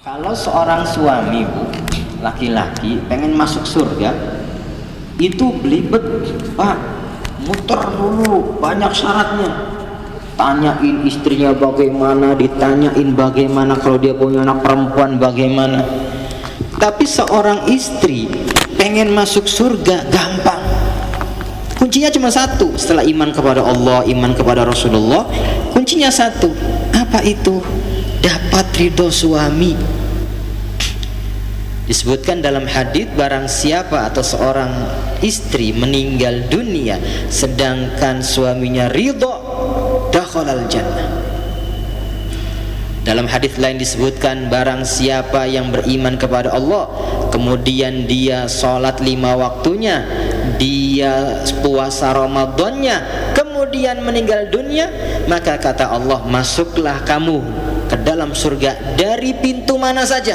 Kalau seorang suami, Bu, laki-laki pengen masuk surga, itu belibet, Pak, muter dulu, banyak syaratnya. Tanyain istrinya bagaimana, ditanyain bagaimana kalau dia punya anak perempuan bagaimana. Tapi seorang istri pengen masuk surga gampang. Kuncinya cuma satu, setelah iman kepada Allah, iman kepada Rasulullah, kuncinya satu. Apa itu? Dapat ridho suami. Disebutkan dalam hadis, barang siapa atau seorang istri meninggal dunia sedangkan suaminya ridho, dakhalal jannah. Dalam hadis lain disebutkan, barang siapa yang beriman kepada Allah kemudian dia sholat 5 waktunya, dia puasa Ramadannya, kemudian meninggal dunia, maka kata Allah, masuklah kamu ke dalam surga dari pintu mana saja.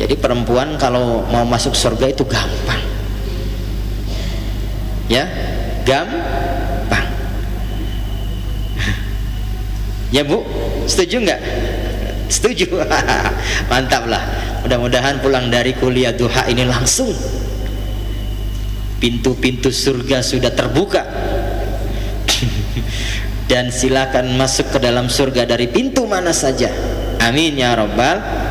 Jadi perempuan kalau mau masuk surga itu gampang, ya, gampang. Ya Bu, setuju nggak? Setuju. Mantap lah. Mudah-mudahan pulang dari kuliah duha ini langsung pintu-pintu surga sudah terbuka dan silakan masuk ke dalam surga dari pintu mana saja. Amin ya rabbal.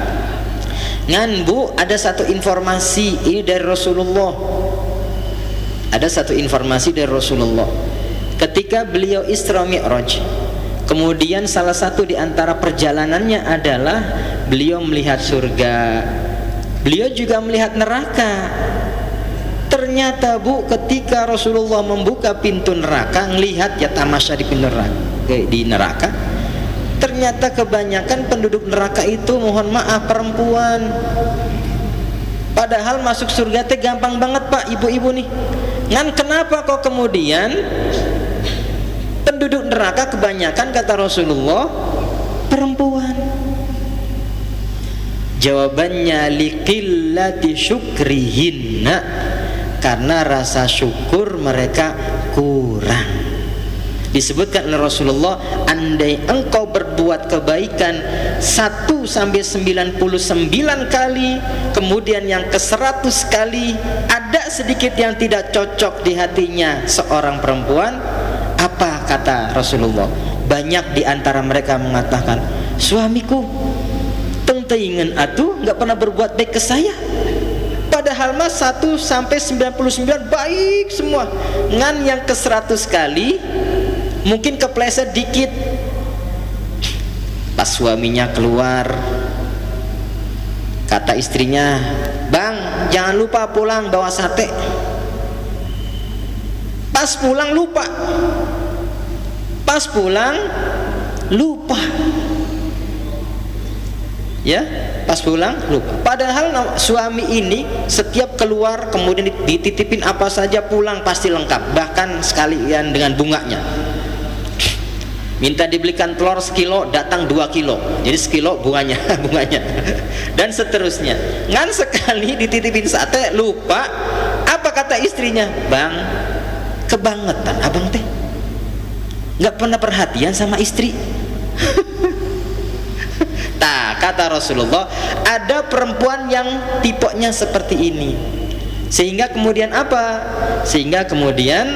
Ngan Bu, ada satu informasi ini dari Rasulullah. Ada satu informasi dari Rasulullah. Ketika beliau Isra Mi'raj, kemudian salah satu di antara perjalanannya adalah beliau melihat surga. Beliau juga melihat neraka. Ternyata Bu, ketika Rasulullah membuka pintu neraka, ngelihat ya tamasya di pintu neraka, di neraka, ternyata kebanyakan penduduk neraka itu, mohon maaf, perempuan. Padahal masuk surga teh gampang banget Pak, ibu-ibu nih. Ngan kenapa kok kemudian penduduk neraka kebanyakan, kata Rasulullah, perempuan? Jawabannya liqillati syukrihinna, karena rasa syukur mereka kurang. Disebutkan oleh Rasulullah, andai engkau berbuat kebaikan 1 sampai 99 kali, kemudian yang ke-100 kali ada sedikit yang tidak cocok di hatinya seorang perempuan, apa kata Rasulullah? Banyak di antara mereka mengatakan, suamiku tengteingan atuh nggak pernah berbuat baik ke saya. Padahal mas 1 sampai 99 baik semua. Ngan yang ke-100 kali mungkin kepleset dikit. Pas suaminya keluar, kata istrinya, bang jangan lupa pulang bawa sate. Pas pulang lupa. Pas pulang lupa. Ya, pas pulang lupa. Padahal suami ini setiap keluar kemudian dititipin apa saja, pulang pasti lengkap, bahkan sekalian dengan bunganya. Minta dibelikan telur sekilo, datang 2 kilo, jadi sekilo bunganya, bunganya, dan seterusnya. Ngan sekali dititipin sate lupa, apa kata istrinya? Bang, kebangetan abang teh, nggak pernah perhatian sama istri. Nah, kata Rasulullah, ada perempuan yang tipenya seperti ini. Sehingga kemudian apa? Sehingga kemudian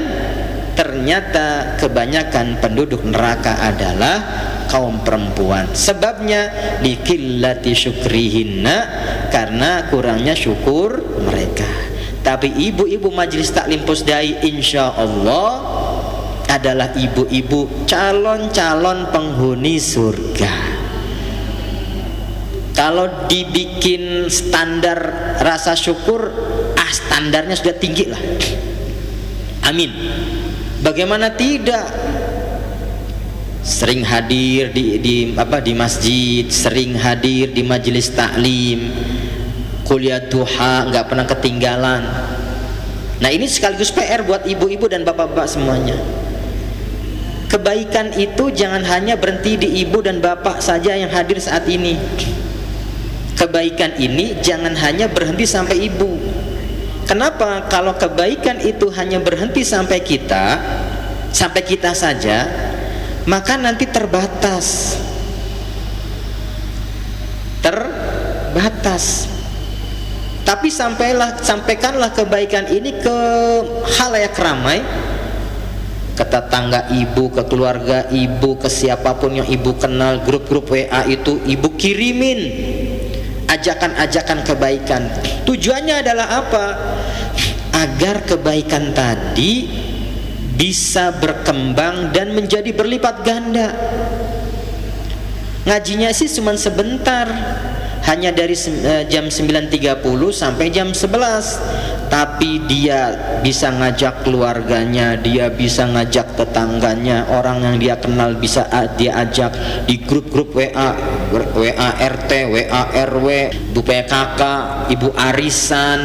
ternyata kebanyakan penduduk neraka adalah kaum perempuan. Sebabnya likillati syukrihinna, karena kurangnya syukur mereka. Tapi ibu-ibu majelis taklim Pusdai insya Allah adalah ibu-ibu calon-calon penghuni surga. Kalau dibikin standar rasa syukur, standarnya sudah tinggi lah. Amin. Bagaimana tidak? Sering hadir di masjid, sering hadir di majelis taklim, kuliah duha, nggak pernah ketinggalan. Nah ini sekaligus PR buat ibu-ibu dan bapak-bapak semuanya. Kebaikan itu jangan hanya berhenti di ibu dan bapak saja yang hadir saat ini. Kebaikan ini jangan hanya berhenti sampai ibu. Kenapa? Kalau kebaikan itu hanya berhenti sampai kita saja, maka nanti terbatas. batas. Tapi sampaikanlah kebaikan ini ke khalayak ramai, ke tetangga ibu, ke keluarga ibu, ke siapapun yang ibu kenal. Grup-grup WA itu ibu kirimin ajakan-ajakan kebaikan. Tujuannya adalah apa? Agar kebaikan tadi bisa berkembang dan menjadi berlipat ganda. Ngajinya sih cuma sebentar, hanya dari jam 9.30 sampai jam 11, tapi dia bisa ngajak keluarganya, dia bisa ngajak tetangganya, orang yang dia kenal bisa dia ajak di grup-grup WA RT, WA RW, ibu PKK, ibu arisan,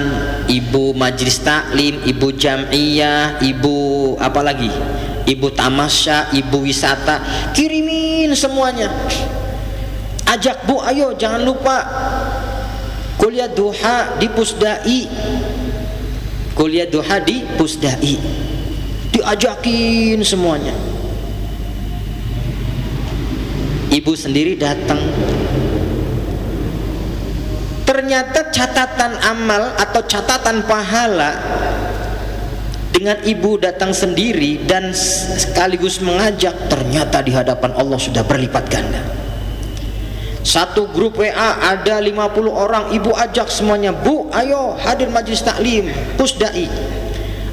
ibu majelis taklim, ibu jam'iyah, ibu apa lagi, ibu tamasya, ibu wisata, kirimin semuanya. Ajak, Bu, ayo jangan lupa kuliah duha di Pusdai, kuliah duha di Pusdai, diajakin semuanya. Ibu sendiri datang. Ternyata catatan amal atau catatan pahala dengan ibu datang sendiri dan sekaligus mengajak, ternyata di hadapan Allah sudah berlipat ganda. Satu grup WA ada 50 orang, ibu ajak semuanya, Bu, ayo hadir majelis taklim Pusdai.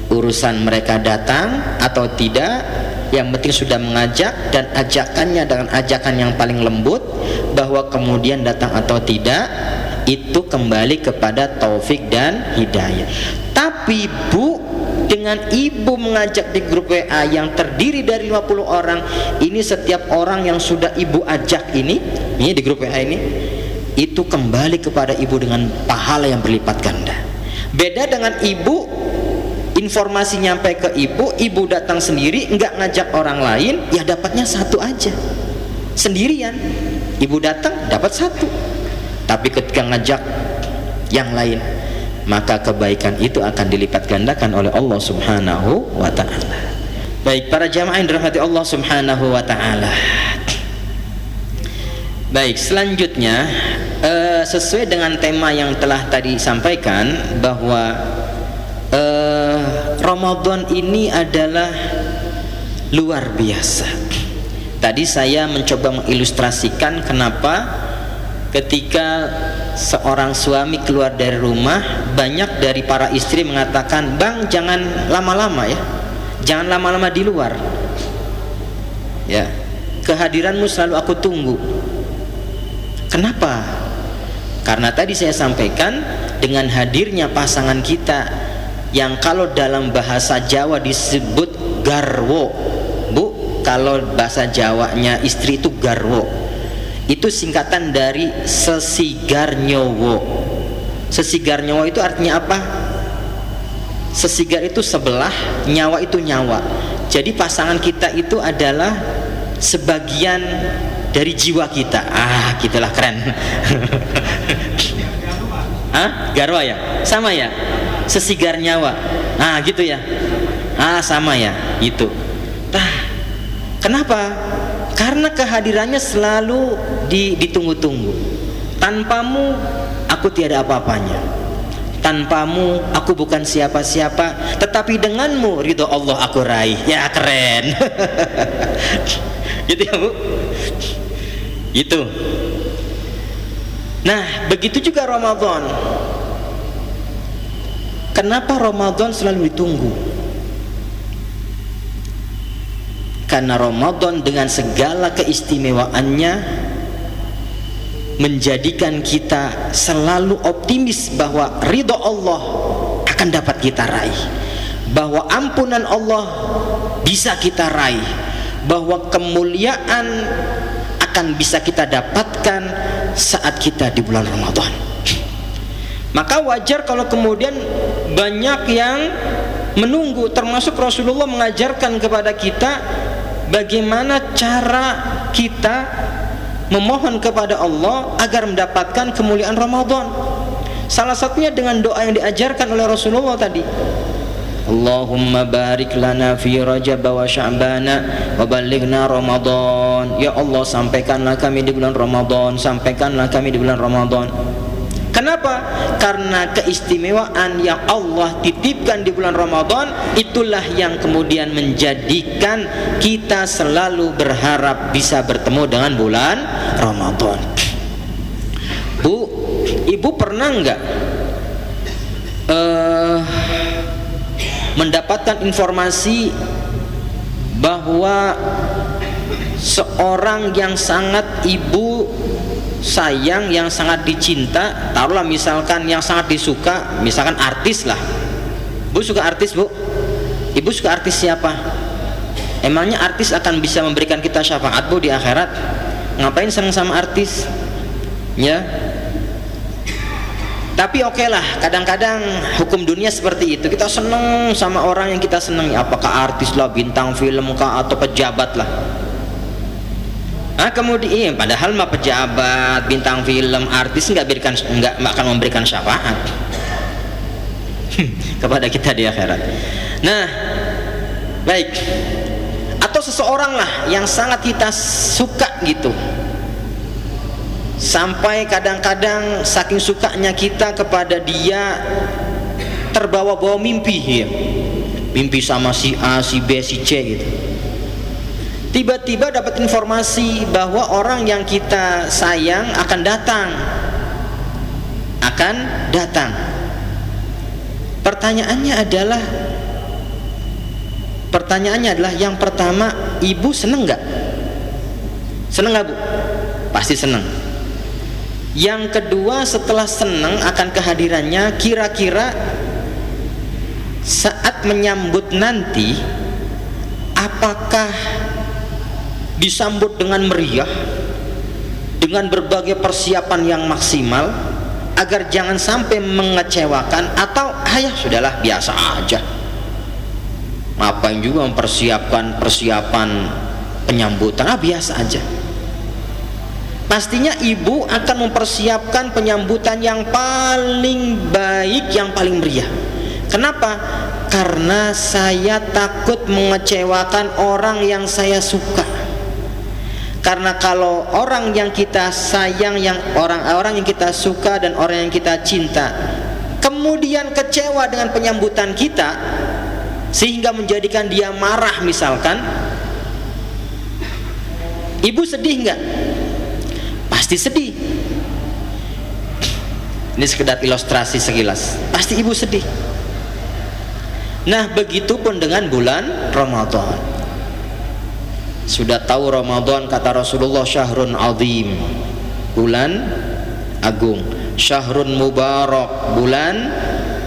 Urusan mereka datang atau tidak, yang penting sudah mengajak, dan ajakannya dengan ajakan yang paling lembut. Bahwa kemudian datang atau tidak, itu kembali kepada taufik dan hidayah. Tapi Bu, dengan ibu mengajak di grup WA yang terdiri dari 50 orang, ini setiap orang yang sudah ibu ajak ini di grup WA ini, itu kembali kepada ibu dengan pahala yang berlipat ganda. Beda dengan ibu, informasi nyampe ke ibu, ibu datang sendiri, enggak ngajak orang lain, ya dapatnya satu aja, sendirian. Ibu datang dapat satu, tapi ketika ngajak yang lain, maka kebaikan itu akan dilipat gandakan oleh Allah Subhanahu wa ta'ala. Baik, para jamaah yang dirahmati Allah Subhanahu wa ta'ala. Baik, selanjutnya sesuai dengan tema yang telah tadi sampaikan, bahwa Ramadan ini adalah luar biasa. Tadi saya mencoba mengilustrasikan kenapa ketika seorang suami keluar dari rumah, banyak dari para istri mengatakan, Bang, jangan lama-lama ya, jangan lama-lama di luar ya, kehadiranmu selalu aku tunggu. Kenapa? Karena tadi saya sampaikan, dengan hadirnya pasangan kita yang kalau dalam bahasa Jawa disebut garwo, Bu, kalau bahasa Jawanya istri itu garwo, itu singkatan dari sesigar nyowo. Sesigar nyowo itu artinya apa? Sesigar itu sebelah, nyawa itu nyawa. Jadi pasangan kita itu adalah sebagian dari jiwa kita. Ah, gitulah, keren. Ah, garwa ya? Sama ya? Sesigar nyawa. Ah, gitu ya? Ah, sama ya? Gitu. Nah, kenapa? Karena kehadirannya selalu ditunggu-tunggu. Tanpamu aku tiada apa-apanya, tanpamu aku bukan siapa-siapa, tetapi denganmu ridho Allah aku raih. Ya, keren. Gitu ya, Bu. Gitu. Nah, begitu juga Ramadan. Kenapa Ramadan selalu ditunggu? Karena Ramadan dengan segala keistimewaannya menjadikan kita selalu optimis bahwa ridho Allah akan dapat kita raih, bahwa ampunan Allah bisa kita raih, bahwa kemuliaan akan bisa kita dapatkan saat kita di bulan Ramadan. Maka wajar kalau kemudian banyak yang menunggu, termasuk Rasulullah mengajarkan kepada kita bagaimana cara kita memohon kepada Allah agar mendapatkan kemuliaan Ramadan. Salah satunya dengan doa yang diajarkan oleh Rasulullah tadi. Allahumma barik lana fi Rajab wa Sya'bana wa ballighna Ramadan. Ya Allah, sampaikanlah kami di bulan Ramadan, sampaikanlah kami di bulan Ramadan. Kenapa? Karena keistimewaan yang Allah titipkan di bulan Ramadan, itulah yang kemudian menjadikan kita selalu berharap bisa bertemu dengan bulan Ramadan. Bu, ibu pernah enggak mendapatkan informasi bahwa seorang yang sangat ibu sayang, yang sangat dicinta, taruhlah misalkan yang sangat disuka, misalkan artis lah. Bu suka artis, Bu? Ibu suka artis siapa? Emangnya artis akan bisa memberikan kita syafaat, Bu, di akhirat? Ngapain senang sama artis? Ya. Tapi oke lah, kadang-kadang hukum dunia seperti itu. Kita senang sama orang yang kita senang, apakah artis lah, bintang film kah, atau pejabat lah. Kemudian padahal mah pejabat, bintang film, artis nggak akan memberikan syafaat kepada kita di akhirat. Nah, baik. Atau seseorang lah yang sangat kita suka gitu, sampai kadang-kadang saking sukanya kita kepada dia terbawa-bawa mimpi ya. Mimpi sama si A, si B, si C gitu. Tiba-tiba dapat informasi bahwa orang yang kita sayang akan datang. Pertanyaannya adalah yang pertama, ibu seneng nggak? Seneng nggak, Bu? Pasti seneng. Yang kedua, setelah seneng akan kehadirannya, kira-kira saat menyambut nanti, apakah disambut dengan meriah, dengan berbagai persiapan yang maksimal agar jangan sampai mengecewakan, atau ya sudahlah biasa aja, ngapain juga mempersiapkan persiapan penyambutan, biasa aja. Pastinya ibu akan mempersiapkan penyambutan yang paling baik, yang paling meriah. Kenapa? Karena saya takut mengecewakan orang yang saya suka. Karena kalau orang yang kita sayang, orang yang kita suka dan orang yang kita cinta kemudian kecewa dengan penyambutan kita sehingga menjadikan dia marah misalkan, ibu sedih nggak? Pasti sedih. Ini sekedar ilustrasi sekilas. Pasti ibu sedih. Nah, begitupun dengan bulan Ramadan. Sudah tahu Ramadan, kata Rasulullah, syahrun azim, bulan agung, syahrun mubarak, bulan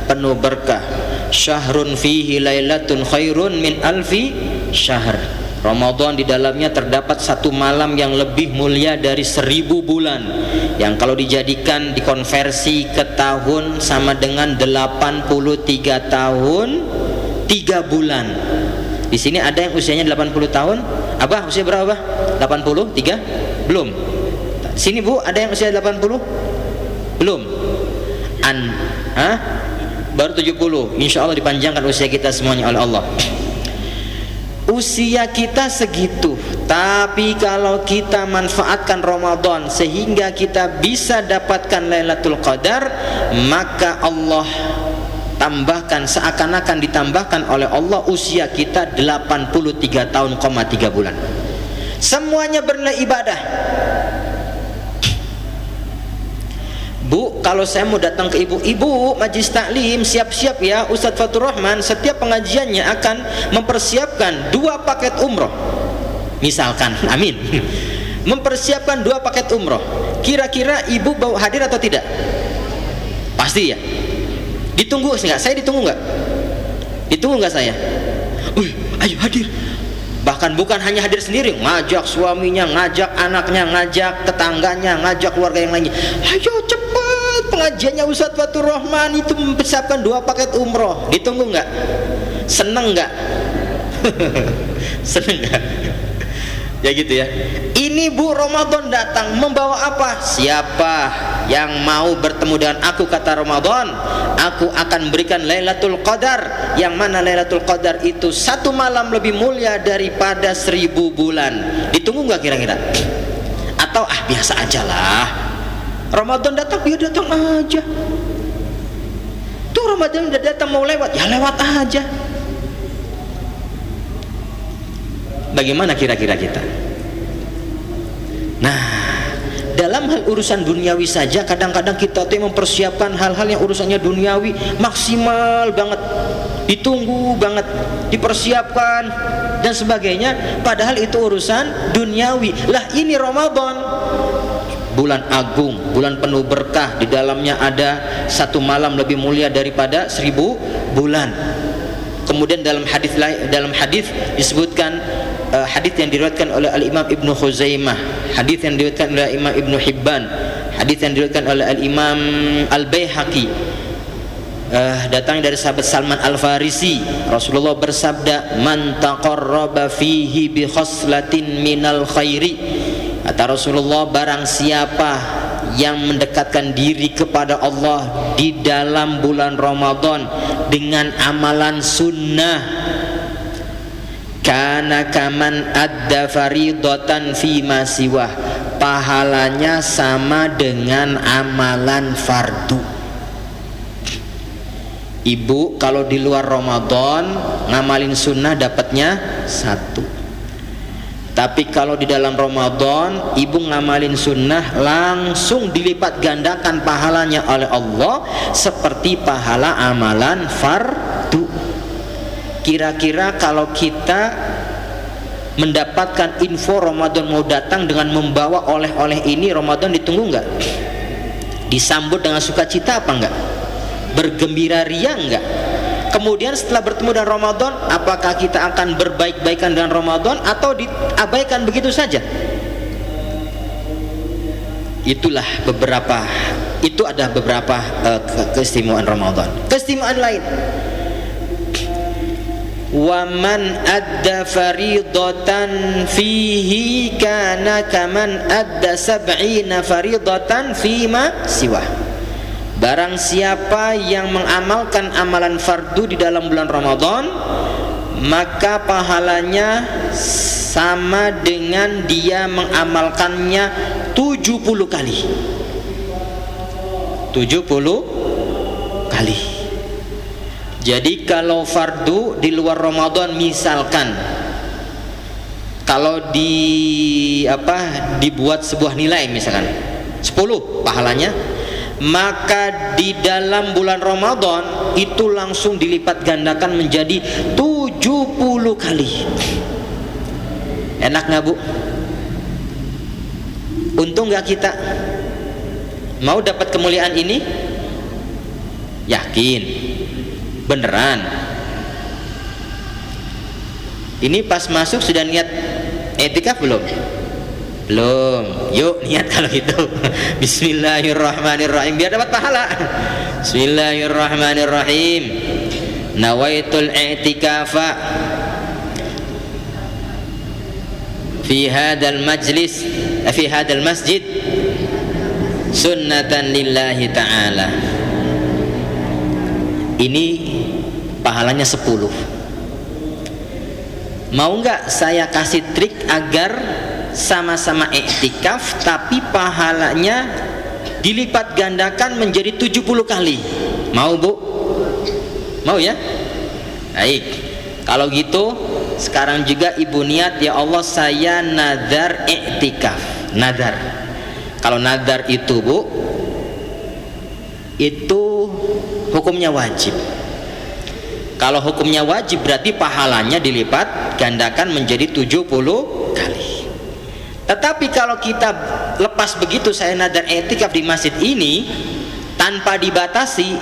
penuh berkah, syahrun fihi lailatun khairun min alfi syahr. Ramadan di dalamnya terdapat satu malam yang lebih mulia dari 1000 bulan, yang kalau dijadikan dikonversi ke tahun sama dengan 83 tahun 3 bulan. Di sini ada yang usianya 80 tahun. Abah usia berapa? 83? Belum. Sini Bu, ada yang usia 80? Belum. Baru 70. Insya Allah dipanjangkan usia kita semuanya oleh Allah. Usia kita segitu, tapi kalau kita manfaatkan Ramadan sehingga kita bisa dapatkan Lailatul Qadar, maka Allah tambahkan, seakan-akan ditambahkan oleh Allah usia kita 83 tahun, 3 bulan. Semuanya bernilai ibadah. Bu, kalau saya mau datang ke ibu majlis taklim, siap-siap ya, Ustadz Fatur Rahman setiap pengajiannya akan mempersiapkan 2 paket umroh misalkan, amin, mempersiapkan 2 paket umroh. Kira-kira ibu bawa hadir atau tidak? Pasti ya. Ditunggu nggak? Saya ditunggu nggak? Ditunggu nggak saya? Ayo hadir. Bahkan bukan hanya hadir sendiri, ngajak suaminya, ngajak anaknya, ngajak tetangganya, ngajak keluarga yang lainnya. Ayo cepat, pengajiannya Ustadz Fatur Rahman itu mempersiapkan 2 paket umroh. Ditunggu nggak? Seneng nggak? Seneng nggak? Ya gitu ya. Ini Bu, Ramadan datang membawa apa? Siapa yang mau bertemu dengan aku, kata Ramadan, aku akan berikan Lailatul Qadar, yang mana Lailatul Qadar itu 1 malam lebih mulia daripada 1000 bulan. Ditunggu nggak kira-kira? Atau biasa aja lah, Ramadan datang, ya datang aja. Tuh Ramadan udah datang mau lewat, ya lewat aja. Bagaimana kira-kira kita? Nah, dalam hal urusan duniawi saja kadang-kadang kita tuh mempersiapkan hal-hal yang urusannya duniawi maksimal banget, ditunggu banget, dipersiapkan dan sebagainya, padahal itu urusan duniawi. Lah ini Ramadan, bulan agung, bulan penuh berkah, di dalamnya ada satu malam lebih mulia daripada 1000 bulan. Kemudian dalam hadis disebutkan, hadis yang diriwayatkan oleh Al-Imam Ibnu Khuzaimah, hadis yang diriwayatkan oleh Imam Ibnu Hibban, hadis yang diriwayatkan oleh Al-Imam Al-Baihaqi, datang dari sahabat Salman Al-Farisi. Rasulullah bersabda, man taqarraba fihi bi khaslatin minal khairi, kata Rasulullah, barang siapa yang mendekatkan diri kepada Allah di dalam bulan Ramadan dengan amalan sunnah, kana kaman adda faridatan fi ma siwah, pahalanya sama dengan amalan fardu. Ibu kalau di luar Ramadan ngamalin sunnah dapatnya 1, tapi kalau di dalam Ramadan ibu ngamalin sunnah langsung dilipat gandakan pahalanya oleh Allah seperti pahala amalan fardu. Kira-kira kalau kita mendapatkan info Ramadan mau datang dengan membawa oleh-oleh ini, Ramadan ditunggu nggak? Disambut dengan sukacita apa enggak? Bergembira ria enggak? Kemudian setelah bertemu dengan Ramadan, apakah kita akan berbaik-baikan dengan Ramadan atau diabaikan begitu saja? Itulah beberapa, itu ada beberapa keistimewaan Ramadan. Keistimewaan lain, wa man adda faridatan fihi kana kaman adda 70 faridatan fima siwah. Barang siapa yang mengamalkan amalan fardu di dalam bulan Ramadan, maka pahalanya sama dengan dia mengamalkannya 70 kali. 70 kali. Jadi kalau fardu di luar Ramadan, misalkan kalau dibuat sebuah nilai misalkan 10 pahalanya, maka di dalam bulan Ramadan itu langsung dilipat gandakan menjadi 70 kali. Enak nggak Bu? Untung nggak kita? Mau dapat kemuliaan ini? Yakin? Beneran? Ini pas masuk sudah niat etikaf belum? Belum. Yuk niat kalau gitu. Bismillahirrahmanirrahim biar dapat pahala. Bismillahirrahmanirrahim. Nawaitul i'tikafa fi hadzal majlis, fi hadzal masjid sunnatan lillahi ta'ala. Ini pahalanya 10. Mau nggak saya kasih trik agar sama-sama iktikaf tapi pahalanya dilipat gandakan menjadi 70 kali? Mau Bu? Mau ya? Baik, kalau gitu sekarang juga ibu niat, ya Allah saya nadar iktikaf. Nadar, kalau nadar itu Bu, itu hukumnya wajib. Kalau hukumnya wajib berarti pahalanya dilipat gandakan menjadi 70 kali. Tetapi kalau kita lepas begitu, saya nadar i'tikaf di masjid ini tanpa dibatasi,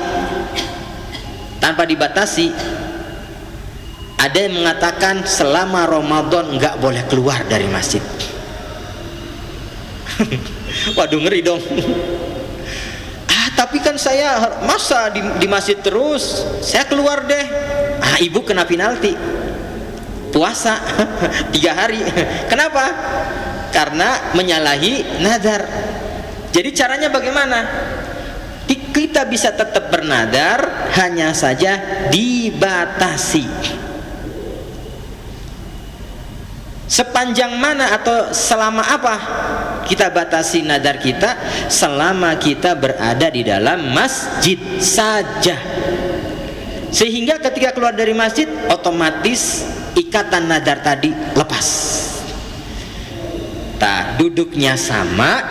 ada yang mengatakan selama Ramadan nggak boleh keluar dari masjid. Waduh, ngeri dong. Tapi kan saya masa di masjid terus, saya keluar deh. Ibu kena penalti puasa 3 hari. Kenapa? Karena menyalahi nazar. Jadi caranya bagaimana? Kita bisa tetap bernadar, hanya saja dibatasi. Sepanjang mana atau selama apa kita batasi nadar kita? Selama kita berada di dalam masjid saja. Sehingga ketika keluar dari masjid, otomatis ikatan nadar tadi lepas. Duduknya sama.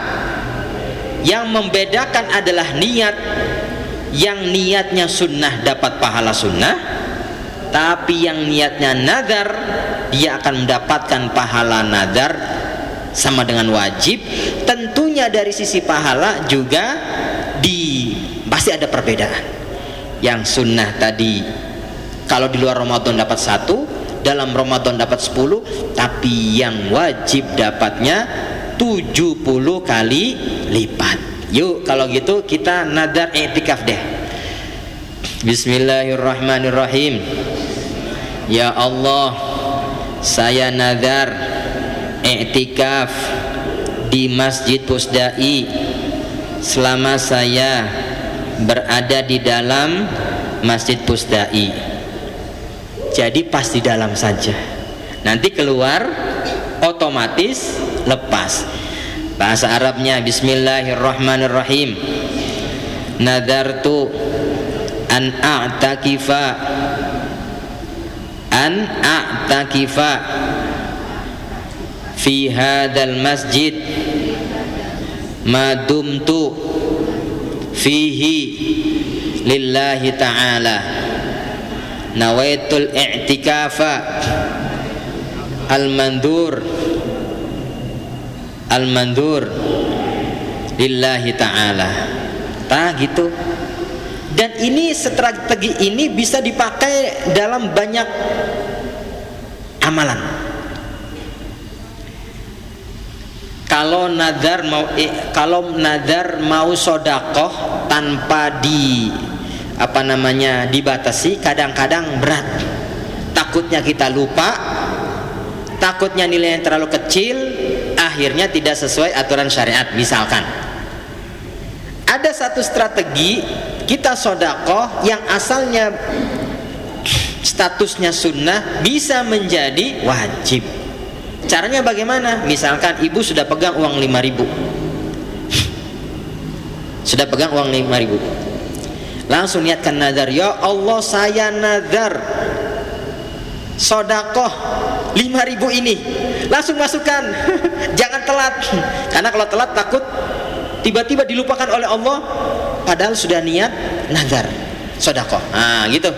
Yang membedakan adalah niat. Yang niatnya sunnah dapat pahala sunnah, tapi yang niatnya nadar, dia akan mendapatkan pahala nadar sama dengan wajib. Tentunya dari sisi pahala juga pasti ada perbedaan. Yang sunnah tadi kalau di luar Ramadan dapat 1, dalam Ramadan dapat 10, tapi yang wajib dapatnya 70 kali lipat. Yuk kalau gitu kita nadar i'tikaf deh. Bismillahirrahmanirrahim. Ya Allah, saya nadar i'tikaf di Masjid Pusdai selama saya berada di dalam Masjid Pusdai. Jadi pas di dalam saja. Nanti keluar otomatis lepas. Bahasa Arabnya Bismillahirrahmanirrahim. Nadartu an a'takifa fi hadzal masjid ma dumtu fihi lillahi ta'ala. Nawaitul i'tikafa al-mandur lillahi ta'ala. Gitu. Dan ini strategi ini bisa dipakai dalam banyak amalan. Kalau nadar mau sodakoh tanpa dibatasi, kadang-kadang berat. Takutnya kita lupa, takutnya nilainya terlalu kecil, akhirnya tidak sesuai aturan syariat. Misalkan ada satu strategi, kita sodakoh yang asalnya statusnya sunnah bisa menjadi wajib. Caranya bagaimana? Misalkan ibu sudah pegang uang 5.000, langsung niatkan nadar, ya Allah saya nadar sodakoh 5.000 ini, langsung masukkan. Jangan telat, karena kalau telat takut tiba-tiba dilupakan oleh Allah, padahal sudah niat nadar sodakoh. Gitu.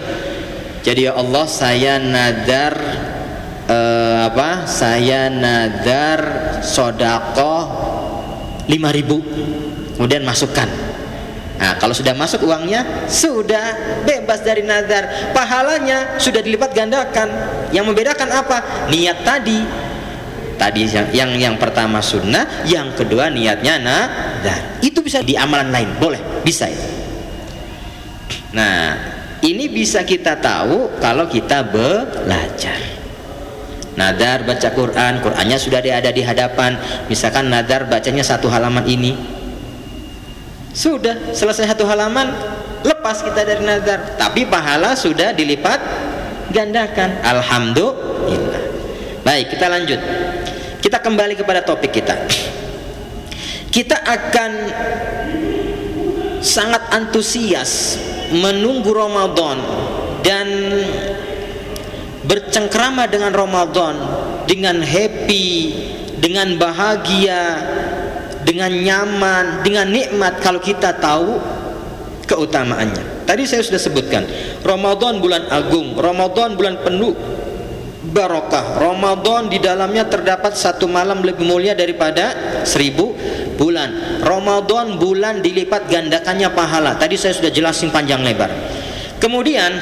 Jadi ya Allah saya nadar saya nadar sodakoh 5.000, kemudian masukkan. Kalau sudah masuk uangnya, sudah bebas dari nadar, pahalanya sudah dilipat gandakan. Yang membedakan apa? Niat tadi yang pertama sunnah, yang kedua niatnya nadar. Itu bisa di amalan lain, boleh, bisa itu. Nah, ini bisa kita tahu kalau kita belajar. Nadar baca Quran, Qurannya sudah ada di hadapan. Misalkan nadar bacanya 1 halaman ini, sudah selesai 1 halaman, lepas kita dari nadar, tapi pahala sudah dilipat gandakan. Alhamdulillah. Baik, kita lanjut. Kita kembali kepada topik kita. Kita akan sangat antusias menunggu Ramadan dan bercengkrama dengan Ramadan dengan happy, dengan bahagia, dengan nyaman, dengan nikmat kalau kita tahu keutamaannya. Tadi saya sudah sebutkan, Ramadan bulan agung, Ramadan bulan penuh barokah, Ramadan di dalamnya terdapat 1 malam lebih mulia daripada 1000 bulan. Ramadan bulan dilipat gandakannya pahala. Tadi saya sudah jelasin panjang lebar. Kemudian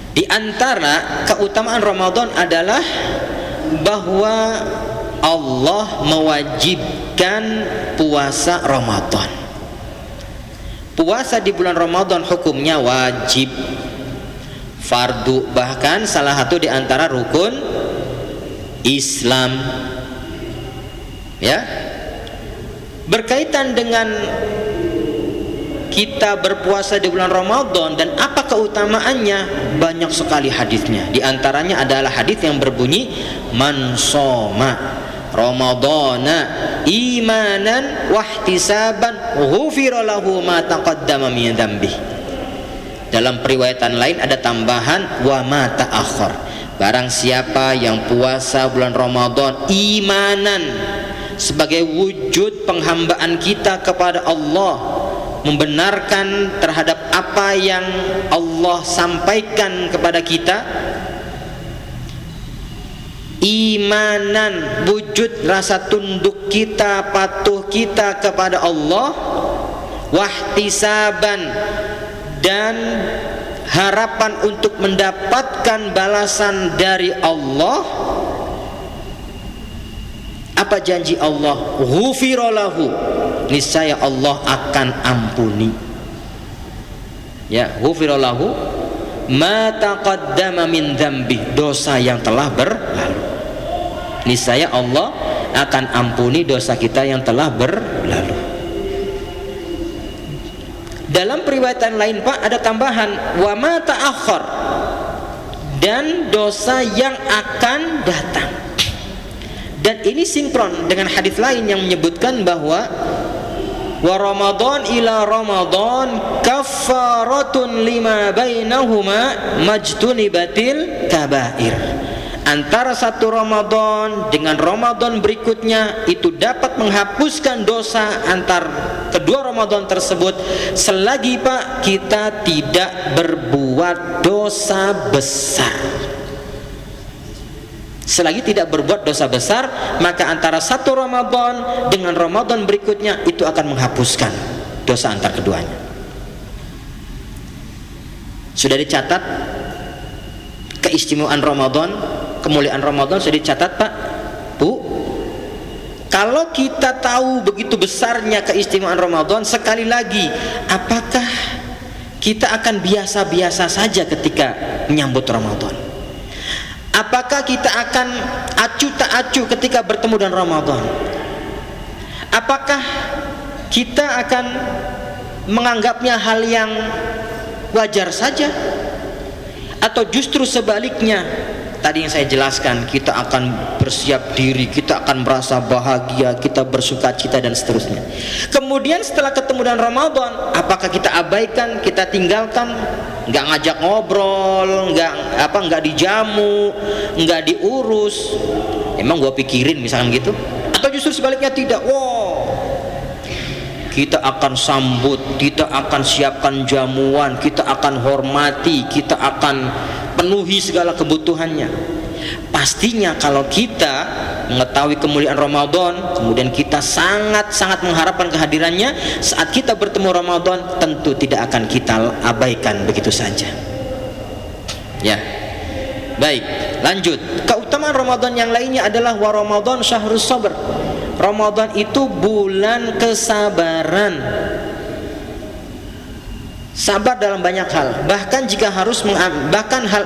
di antara keutamaan Ramadan adalah bahwa Allah mewajibkan puasa Ramadan. Puasa di bulan Ramadan hukumnya wajib, fardu, bahkan salah satu di antara rukun Islam. Ya. Berkaitan dengan kita berpuasa di bulan Ramadan dan apa keutamaannya? Banyak sekali hadisnya. Di antaranya adalah hadis yang berbunyi, man shoma ramadhana imanan wahtisaban ghufira lahu ma taqaddama min dzambi. Dalam periwayatan lain ada tambahan wa ma ta'akhkhar. Barang siapa yang puasa bulan Ramadan imanan, sebagai wujud penghambaan kita kepada Allah, membenarkan terhadap apa yang Allah sampaikan kepada kita, imanan, wujud rasa tunduk kita, patuh kita kepada Allah, wahtisaban, dan harapan untuk mendapatkan balasan dari Allah. Apa janji Allah? Ghufira lahu, niscaya Allah akan ampuni. Ya, ghufira lahu ma taqaddama min dzambi, dosa yang telah berlalu. Niscaya Allah akan ampuni dosa kita yang telah berlalu. Dalam periwayatan lain Pak ada tambahan wa ma ta'akhkhar, dan dosa yang akan datang. Dan ini sinkron dengan hadis lain yang menyebutkan bahwa wa Ramadan ila Ramadan kaffaratun lima bainahuma majtunibatil kabair. Antara satu Ramadan dengan Ramadan berikutnya itu dapat menghapuskan dosa antar kedua Ramadan tersebut, selagi Pak kita tidak berbuat dosa besar. Selagi tidak berbuat dosa besar, maka antara satu Ramadan dengan Ramadan berikutnya itu akan menghapuskan dosa antar keduanya. Sudah dicatat keistimewaan Ramadan, kemuliaan Ramadan sudah dicatat Pak, Bu. Kalau kita tahu begitu besarnya keistimewaan Ramadan, sekali lagi, apakah kita akan biasa-biasa saja ketika menyambut Ramadan? Apakah kita akan acuh tak acuh ketika bertemu dengan Ramadan? Apakah kita akan menganggapnya hal yang wajar saja? Atau justru sebaliknya, tadi yang saya jelaskan, kita akan bersiap diri, kita akan merasa bahagia, kita bersuka cita dan seterusnya. Kemudian setelah ketemu dengan Ramadan, apakah kita abaikan, kita tinggalkan, nggak ngajak ngobrol, nggak dijamu, nggak diurus? Emang gua pikirin misalkan gitu? Atau justru sebaliknya tidak? Wow, kita akan sambut, kita akan siapkan jamuan, kita akan hormati, kita akan penuhi segala kebutuhannya. Pastinya kalau kita mengetahui kemuliaan Ramadan, kemudian kita sangat-sangat mengharapkan kehadirannya, saat kita bertemu Ramadan tentu tidak akan kita abaikan begitu saja. Ya, baik, lanjut. Keutamaan Ramadan yang lainnya adalah wa Ramadan syahrus sabr. Ramadan itu bulan kesabaran. Sabar dalam banyak hal, bahkan jika harus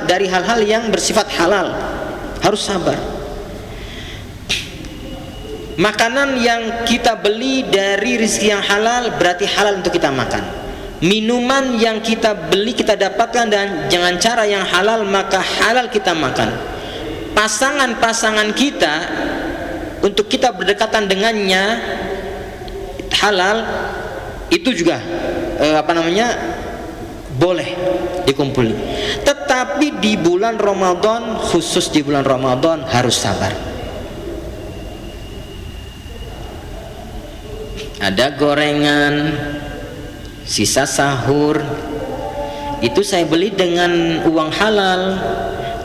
dari hal-hal yang bersifat halal, harus sabar. Makanan yang kita beli dari rezeki yang halal berarti halal untuk kita makan. Minuman yang kita beli, kita dapatkan dan dengan cara yang halal, maka halal kita makan. Pasangan-pasangan kita untuk kita berdekatan dengannya halal, itu juga boleh dikumpuli. Tetapi di bulan Ramadan, khusus di bulan Ramadan harus sabar. Ada gorengan sisa sahur, itu saya beli dengan uang halal,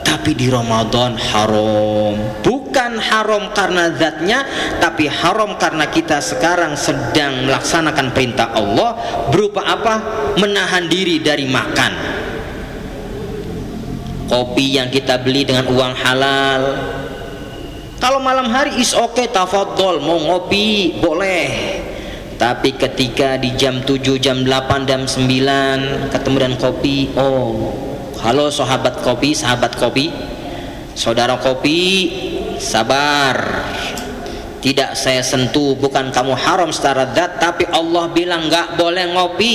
tapi di Ramadan haram. Bukan haram karena zatnya, tapi haram karena kita sekarang sedang melaksanakan perintah Allah. Berupa apa? Menahan diri dari makan. Kopi yang kita beli dengan uang halal, kalau malam hari is okay, tafadhol, mau ngopi boleh. Tapi ketika di jam 7, jam 8, jam 9 ketemu dengan kopi, oh, halo sahabat kopi, saudara kopi, sabar, tidak saya sentuh. Bukan kamu haram secara zat, tapi Allah bilang nggak boleh ngopi.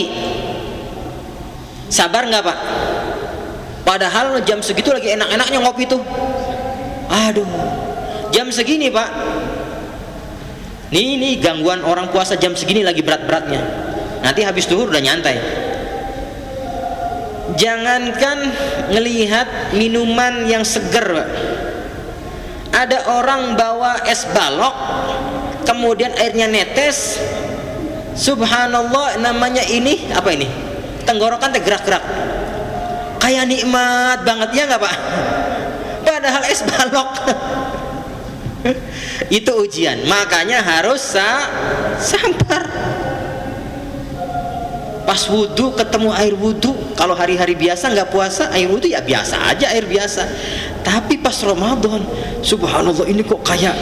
Sabar nggak Pak? Padahal jam segitu lagi enak-enaknya ngopi tuh. Aduh, jam segini Pak, nih gangguan orang puasa jam segini lagi berat-beratnya. Nanti habis zuhur udah nyantai. Jangankan ngelihat minuman yang seger Pak, ada orang bawa es balok kemudian airnya netes, subhanallah, namanya ini apa ini, tenggorokan tergerak-gerak, kayak nikmat banget ya nggak Pak? Padahal es balok. Itu ujian, makanya harus sabar. Pas wudhu ketemu air wudhu, kalau hari-hari biasa nggak puasa air wudhu ya biasa aja, air biasa. Tapi pas Ramadan, subhanallah, ini kok kayak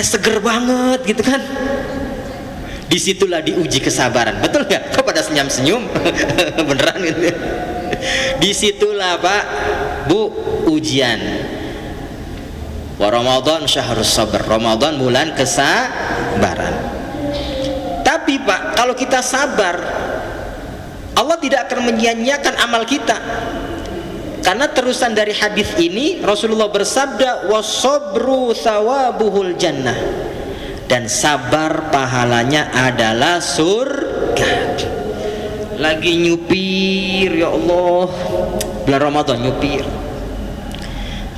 seger banget gitu kan. Disitulah diuji kesabaran, betul nggak? Kok pada senyum-senyum? Beneran gitu. Disitulah Pak, Bu, ujian. Wa Ramadan syahrus sabr, Ramadan bulan kesabaran. Tapi Pak, kalau kita sabar, Allah tidak akan menyia-nyiakan amal kita. Karena terusan dari hadis ini Rasulullah bersabda, wasabru thawabuhul jannah, dan sabar pahalanya adalah surga. Lagi nyupir, ya Allah, bulan Ramadan nyupir,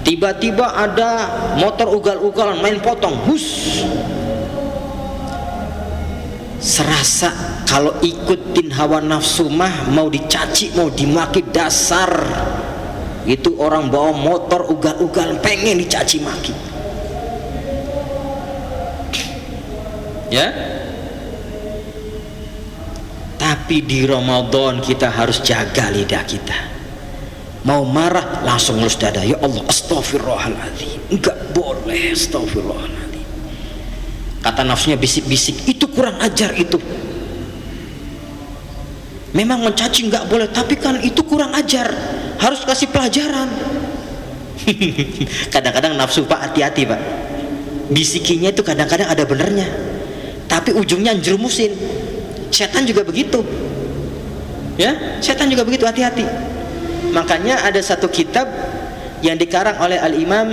tiba-tiba ada motor ugal-ugalan main potong, hus. Serasa kalau ikutin hawa nafsu mah mau dicaci, mau dimaki, dasar itu orang bawa motor ugal-ugalan pengen dicaci maki. Ya, tapi di Ramadan kita harus jaga lidah kita. Mau marah langsung ngelus dada, ya Allah astagfirullahaladzim, enggak boleh astagfirullahaladzim. Kata nafsunya bisik-bisik, itu kurang ajar itu. Memang mencaci enggak boleh, tapi kan itu kurang ajar, harus kasih pelajaran. Kadang-kadang nafsu Pak, hati-hati Pak, bisikinya itu kadang-kadang ada benernya, tapi ujungnya jerumusin. Setan juga begitu, ya, setan juga begitu, hati-hati. Makanya ada satu kitab yang dikarang oleh Al-Imam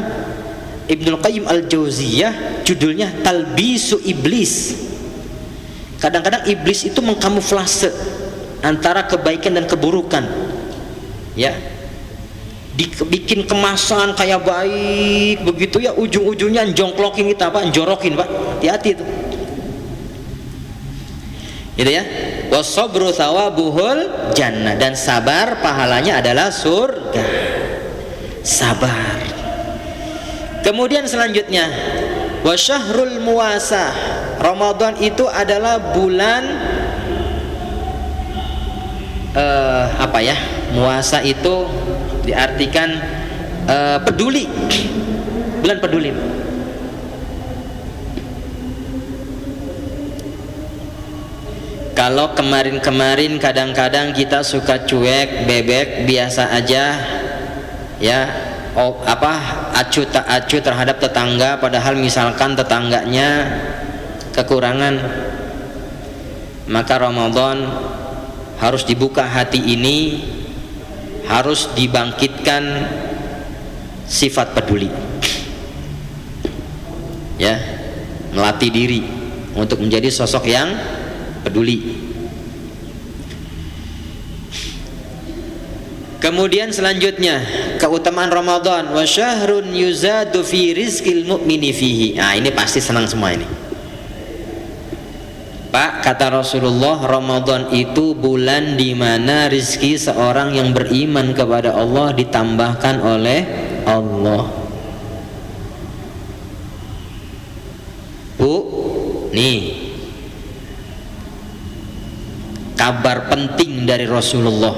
Ibnul Qayyim Al-Jauziyah, judulnya Talbisu Iblis. Kadang-kadang iblis itu mengkamuflase antara kebaikan dan keburukan, ya, dibikin kemasan kayak baik begitu ya, ujung-ujungnya jongklokin kita Pak, njorokin Pak, hati-hati itu. Gitu ya. Wasabru thawabuhul jannah, dan sabar pahalanya adalah surga. Sabar. Kemudian selanjutnya, wasyahrul muwasah, Ramadan itu adalah bulan apa ya? Muasa itu diartikan peduli. Bulan peduli. Kalau kemarin-kemarin kadang-kadang kita suka cuek, bebek, biasa aja, ya, acu tak acu terhadap tetangga, padahal misalkan tetangganya kekurangan, maka Ramadan harus dibuka hati ini, harus dibangkitkan sifat peduli, ya, melatih diri untuk menjadi sosok yang peduli. Kemudian selanjutnya, keutamaan Ramadan, wa syahrun yuzadu fi rizqil mu'mini fihi. Nah, ini pasti senang semua ini. Pak, kata Rasulullah, Ramadan itu bulan di mana rizki seorang yang beriman kepada Allah ditambahkan oleh Allah. Bu, nih kabar penting dari Rasulullah.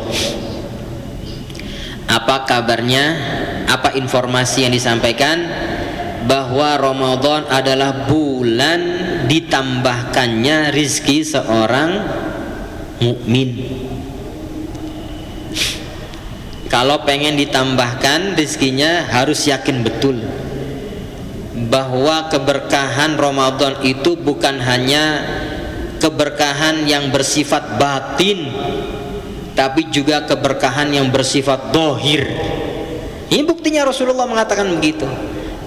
Apa kabarnya? Apa informasi yang disampaikan? Bahwa Ramadan adalah bulan ditambahkannya rizki seorang mukmin. Kalau pengen ditambahkan rizkinya harus yakin betul bahwa keberkahan Ramadan itu bukan hanya keberkahan yang bersifat batin, tapi juga keberkahan yang bersifat dohir. Ini buktinya Rasulullah mengatakan begitu.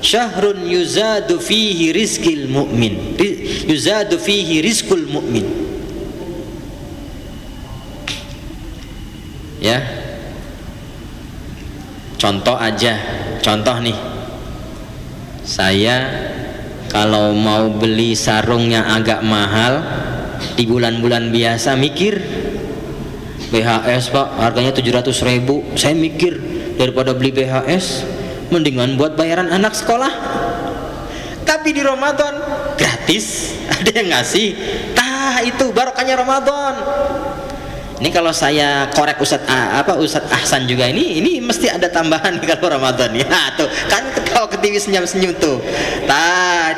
Syahrun yuzadu fihi rizqil mu'min, yuzadu fihi rizqul mu'min. Ya, contoh aja, contoh nih, saya kalau mau beli sarung yang agak mahal di bulan-bulan biasa mikir, BHS Pak harganya 700.000, saya mikir daripada beli BHS mendingan buat bayaran anak sekolah. Tapi di Ramadan gratis, ada yang ngasih. Itu barokahnya Ramadan. Ini kalau saya korek Ustadz Ahsan juga, ini mesti ada tambahan kalau Ramadan ya. Tuh kan kalau ke TV senyum-senyum tuh.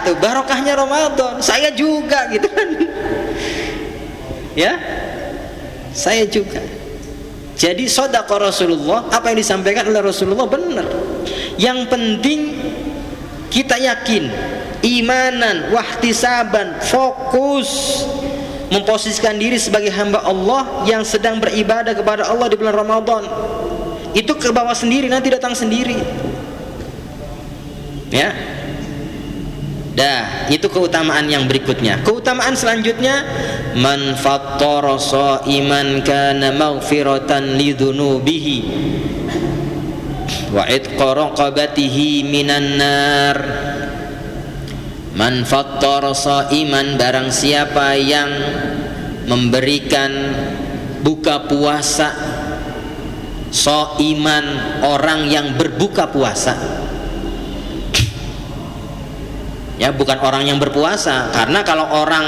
Itu barokahnya Ramadan. Saya juga gitu kan. Ya. Saya juga. Jadi sedekah Rasulullah, apa yang disampaikan oleh Rasulullah benar. Yang penting kita yakin, imanan, wahtisaban, fokus memposisikan diri sebagai hamba Allah yang sedang beribadah kepada Allah di bulan Ramadan. Itu ke bawah sendiri, nanti datang sendiri. Ya. Dah, itu keutamaan yang berikutnya. Keutamaan selanjutnya, man fattara shaiman kana maghfiratan lidzunubihi wa itqa raqabatihi minan nar. Man fattara shaiman, barang siapa yang memberikan buka puasa, shaiman, orang yang berbuka puasa. Ya, bukan orang yang berpuasa, karena kalau orang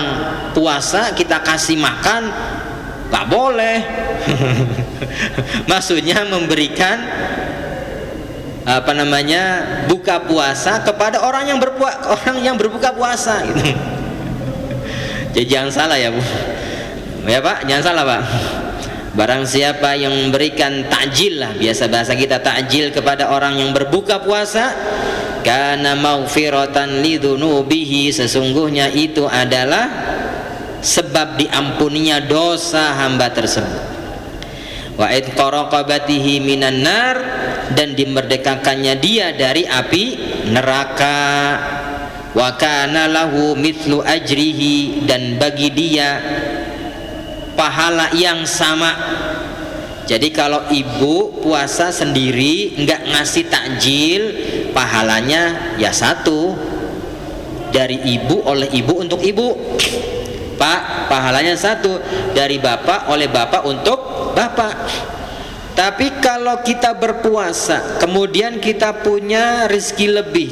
puasa kita kasih makan nggak boleh. Maksudnya memberikan buka puasa kepada orang yang berbuka puasa gitu. Jadi jangan salah ya Bu, ya Pak, jangan salah Pak. Barang siapa yang memberikan takjil lah, biasa bahasa kita takjil kepada orang yang berbuka puasa, kana maghfiratan lidzunubihi, sesungguhnya itu adalah sebab diampuninya dosa hamba tersebut. Wa itqa raqabatihi minan nar, dan dimerdekakannya dia dari api neraka. Wa kana lahu mithlu ajrihi, dan bagi dia pahala yang sama. Jadi kalau ibu puasa sendiri nggak ngasih takjil, pahalanya ya satu, dari ibu oleh ibu untuk ibu. Pak, pahalanya satu, dari bapak oleh bapak untuk bapak. Tapi kalau kita berpuasa, kemudian kita punya rezeki lebih,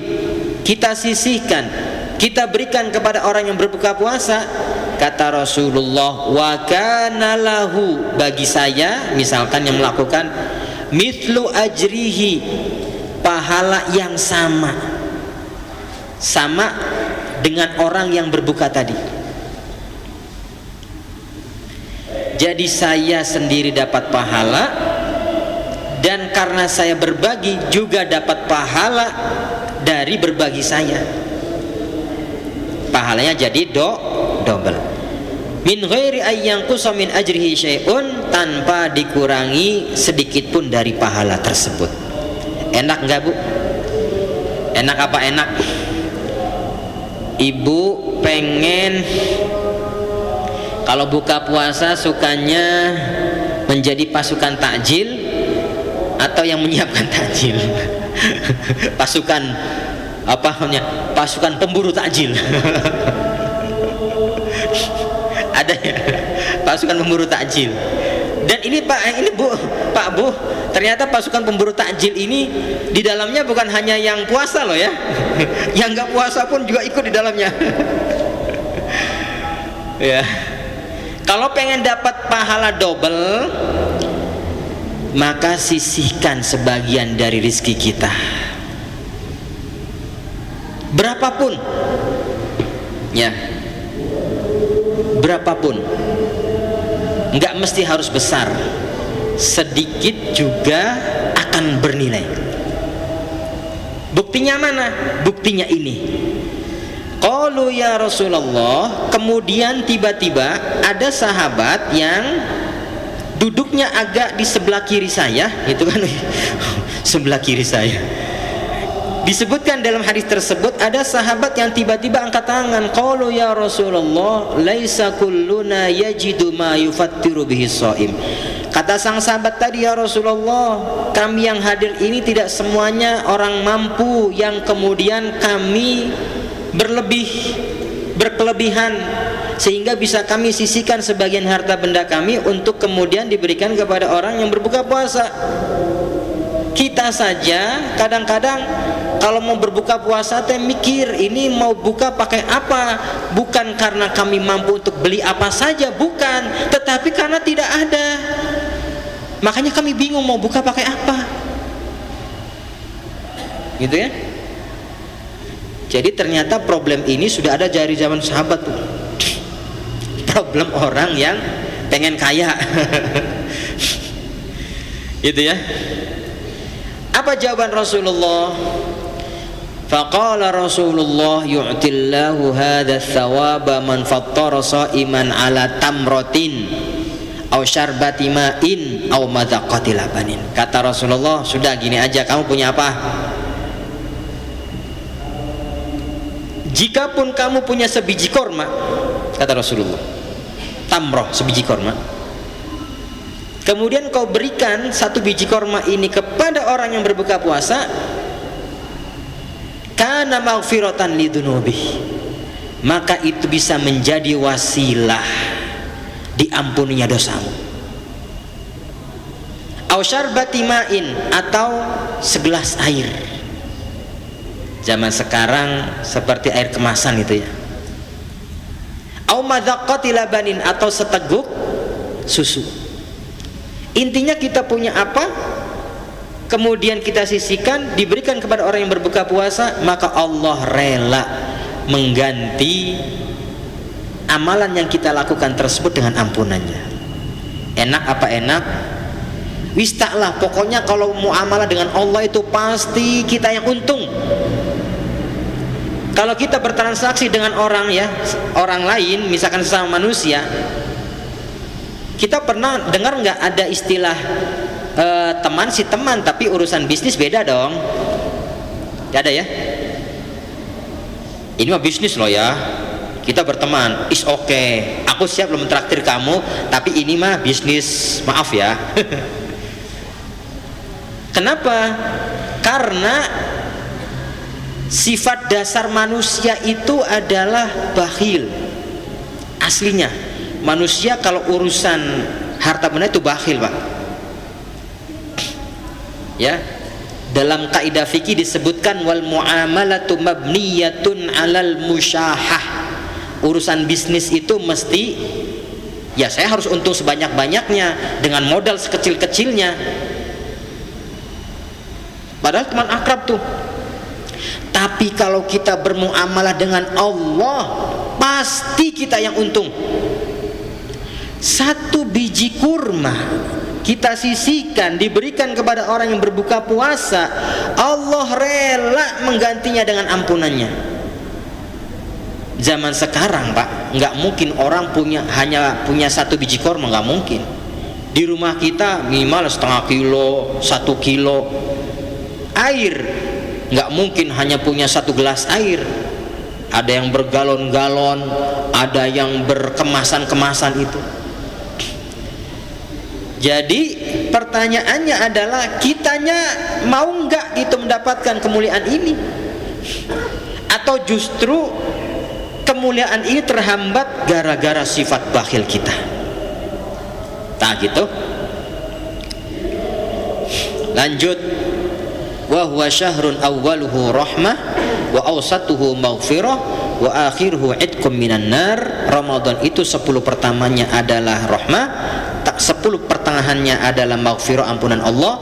kita sisihkan, kita berikan kepada orang yang berbuka puasa, kata Rasulullah, wa kana lahu, bagi saya misalkan yang melakukan, mithlu ajrihi, pahala yang sama dengan orang yang berbuka tadi. Jadi saya sendiri dapat pahala, dan karena saya berbagi juga dapat pahala dari berbagi saya. Pahalanya jadi double. Min ghairi ayyanqusa min ajrihi syai'un, tanpa dikurangi sedikit pun dari pahala tersebut. Enak enggak Bu? Enak apa enak? Ibu pengen kalau buka puasa sukanya menjadi pasukan takjil atau yang menyiapkan takjil? Pasukan pasukan pemburu takjil. Ada ya, pasukan pemburu takjil. Dan ini Pak Bu, ternyata pasukan pemburu takjil ini di dalamnya bukan hanya yang puasa loh ya. Yang nggak puasa pun juga ikut di dalamnya. Ya. Kalau pengen dapat pahala double, maka sisihkan sebagian dari rezeki kita. Berapapun. Ya. Berapapun. Enggak mesti harus besar, sedikit juga akan bernilai. Buktinya mana? Buktinya ini. Qalu ya Rasulullah, kemudian tiba-tiba ada sahabat yang duduknya agak di sebelah kiri saya, itu kan sebelah kiri saya. Disebutkan dalam hadis tersebut ada sahabat yang tiba-tiba angkat tangan, qalu ya Rasulullah laisa kulluna yajidu ma yufattiru bihi shaim. Kata sang sahabat tadi, ya Rasulullah, kami yang hadir ini tidak semuanya orang mampu yang kemudian kami berkelebihan sehingga bisa kami sisihkan sebagian harta benda kami untuk kemudian diberikan kepada orang yang berbuka puasa. Kita saja kadang-kadang kalau mau berbuka puasa teh mikir ini mau buka pakai apa, bukan karena kami mampu untuk beli apa saja, bukan, tetapi karena tidak ada, makanya kami bingung mau buka pakai apa, gitu ya. Jadi ternyata problem ini sudah ada dari zaman sahabat tuh, problem orang yang pengen kaya gitu ya. Apa jawaban Rasulullah? Faqala Rasulullah yu'tillahu hadha thawaba man fattara sa'iman ala tamratin aw syarbati ma'in aw madaqati labanin. Kata Rasulullah, sudah gini aja, kamu punya apa? Jikapun kamu punya sebiji korma, kata Rasulullah, tamroh, sebiji korma, kemudian kau berikan satu biji korma ini kepada orang yang berbuka puasa, kana maghfiratan lidunubi, maka itu bisa menjadi wasilah diampuninya dosamu. Au syarbati ma'in, atau segelas air. Zaman sekarang seperti air kemasan itu ya. Au madaqati labanin, atau seteguk susu. Intinya kita punya apa, kemudian kita sisihkan, diberikan kepada orang yang berbuka puasa, maka Allah rela mengganti amalan yang kita lakukan tersebut dengan ampunannya. Enak apa enak? Wis taklah, pokoknya kalau muamalah dengan Allah itu pasti kita yang untung. Kalau kita bertransaksi dengan orang ya, orang lain, misalkan sesama manusia, kita pernah dengar nggak ada istilah teman si teman, tapi urusan bisnis beda dong. Gak ada ya? Ini mah bisnis loh ya. Kita berteman, is okay, aku siap lo mentraktir kamu, tapi ini mah bisnis, maaf ya. Kenapa? Karena sifat dasar manusia itu adalah bakhil. Aslinya manusia kalau urusan harta benda itu bakhil, Pak. Ya, dalam kaidah fikih disebutkan wal muamalatu mabniyatun 'alal musyahah. Urusan bisnis itu mesti ya saya harus untung sebanyak-banyaknya dengan modal sekecil-kecilnya. Padahal teman akrab tuh. Tapi kalau kita bermuamalah dengan Allah, pasti kita yang untung. Satu biji kurma kita sisihkan, diberikan kepada orang yang berbuka puasa, Allah rela menggantinya dengan ampunannya. Zaman sekarang, Pak, nggak mungkin orang hanya punya satu biji kurma, nggak mungkin. Di rumah kita minimal setengah kilo, 1 kilo air, nggak mungkin hanya punya 1 gelas air. Ada yang bergalon-galon, ada yang berkemasan-kemasan itu. Jadi pertanyaannya adalah kitanya mau nggak gitu mendapatkan kemuliaan ini, atau justru kemuliaan ini terhambat gara-gara sifat bakhil kita. Tak gitu. Lanjut. Wa huwa syahrun awwaluhu rahmah wa awsatuhu maghfirah wa akhiruhu idqum minan nar. Ramadan itu 10 pertamanya adalah rahmah, 10 pertengahannya adalah maghfirah, ampunan Allah,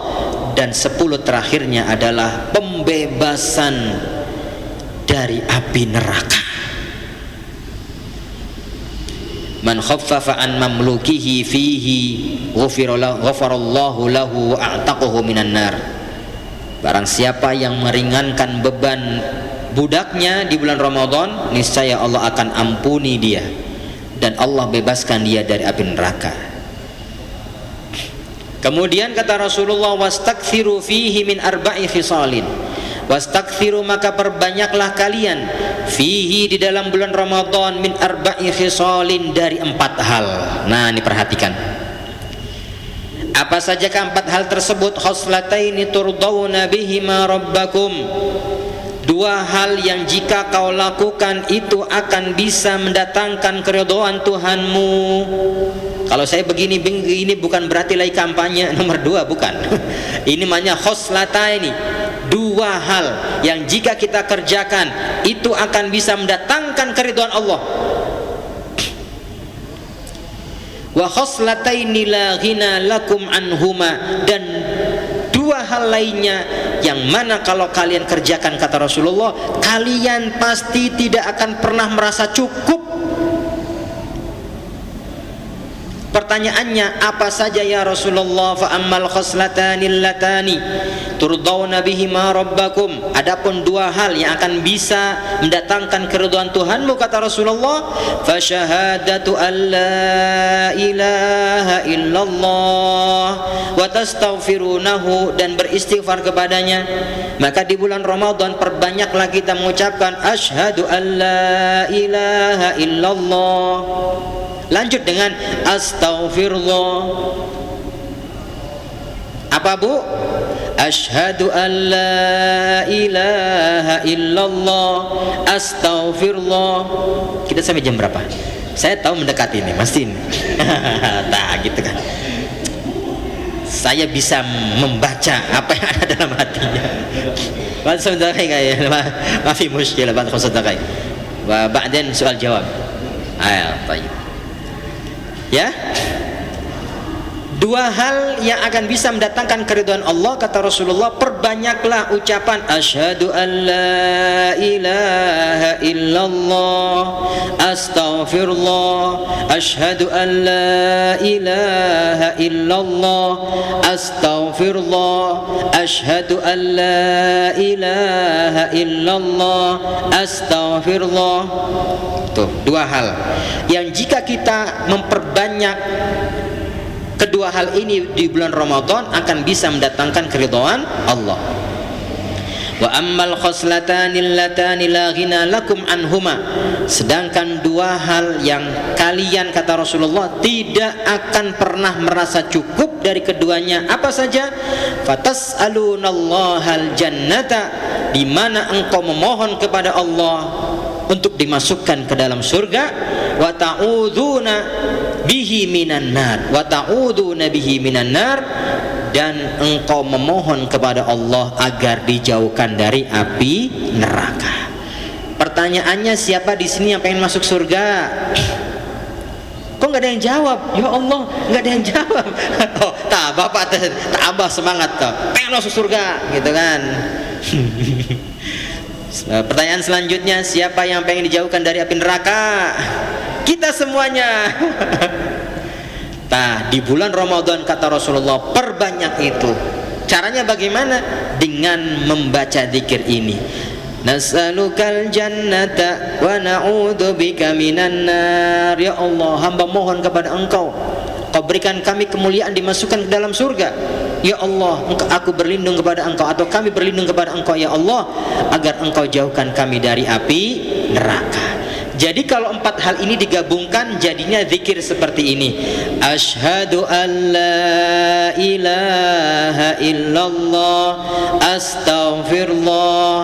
dan 10 terakhirnya adalah pembebasan dari api neraka. Man khaffafa an mamlukihi fihi ghafarallahu lahu wa a'taqahu minan nar. Barang siapa yang meringankan beban budaknya di bulan Ramadan, niscaya Allah akan ampuni dia dan Allah bebaskan dia dari api neraka. Kemudian kata Rasulullah, wastakthiru fihi min arba'i khisalin. Wastakthiru, maka perbanyaklah kalian, fihi, di dalam bulan Ramadan, min arba'i khisalin, dari 4 hal. Nah, ini perhatikan. Apa sajakah 4 hal tersebut? Khoslataini turdawna bihima rabbakum. 2 hal yang jika kau lakukan itu akan bisa mendatangkan keridhaan Tuhanmu. Kalau saya begini bukan berarti lagi kampanye nomor 2, bukan. Ini namanya khoslataini, 2 hal yang jika kita kerjakan itu akan bisa mendatangkan keridhaan Allah. Wa khoslataini la ghina lakum anhuma, dan 2 hal lainnya yang mana kalau kalian kerjakan, kata Rasulullah, kalian pasti tidak akan pernah merasa cukup. Pertanyaannya, apa saja ya Rasulullah? Fa ammal khoslatani allatani turdawna bihima rabbakum. Adapun 2 hal yang akan bisa mendatangkan keridhaan Tuhanmu, kata Rasulullah, fa syahadatu alla ilaha illallah wa tastaghfirunahu, dan beristighfar kepadanya. Maka di bulan Ramadan perbanyaklah kita mengucapkan asyhadu alla ilaha illallah. Lanjut dengan astaghfirullah. Apa Bu? Asyhadu an la ilaha illallah, astaghfirullah. Kita sampai jam berapa? Saya tahu mendekati ini, pasti ini. Nah, gitu kan. Saya bisa membaca apa yang ada dalam hatinya. Langsung dakai kayak mafi muskilah, langsung dakai. Wa ba'dan soal jawab. Ayo, baik. Ya, 2 hal yang akan bisa mendatangkan keridhaan Allah, kata Rasulullah, perbanyaklah ucapan asyhadu an la ilaha illallah, astaghfirullah, asyhadu an la ilaha illallah, astaghfirullah, asyhadu an la ilaha illallah, astaghfirullah. Tuh, 2 hal yang jika kita memperbanyak kedua hal ini di bulan Ramadan akan bisa mendatangkan keridhaan Allah. Wa ammal khoslatani allatani la ghina lakum anhuma. Sedangkan 2 hal yang kalian, kata Rasulullah, tidak akan pernah merasa cukup dari keduanya. Apa saja? Fatas'alunallahal jannata, di mana engkau memohon kepada Allah untuk dimasukkan ke dalam surga. Wa ta'udzuna bihi minan nar, wa ta'udzuna bihi minan nar, dan engkau memohon kepada Allah agar dijauhkan dari api neraka. Pertanyaannya, siapa di sini yang pengen masuk surga? Kok nggak ada yang jawab? Ya Allah, nggak ada yang jawab. Oh, tak bapak tambah semangat tuh, pengen masuk surga, gitu kan? Pertanyaan selanjutnya, siapa yang pengen dijauhkan dari api neraka? Kita semuanya. Nah, di bulan Ramadan, kata Rasulullah, perbanyak itu. Caranya bagaimana? Dengan membaca zikir ini. Nas'alukal jannata wa na'udzubika minan nar. Ya Allah, hamba mohon kepada Engkau, Kau berikan kami kemuliaan, dimasukkan ke dalam surga. Ya Allah, aku berlindung kepada Engkau, atau kami berlindung kepada Engkau, ya Allah, agar Engkau jauhkan kami dari api neraka. Jadi kalau 4 hal ini digabungkan jadinya zikir seperti ini. Asyhadu an la ilaha illallah, astaghfirullah,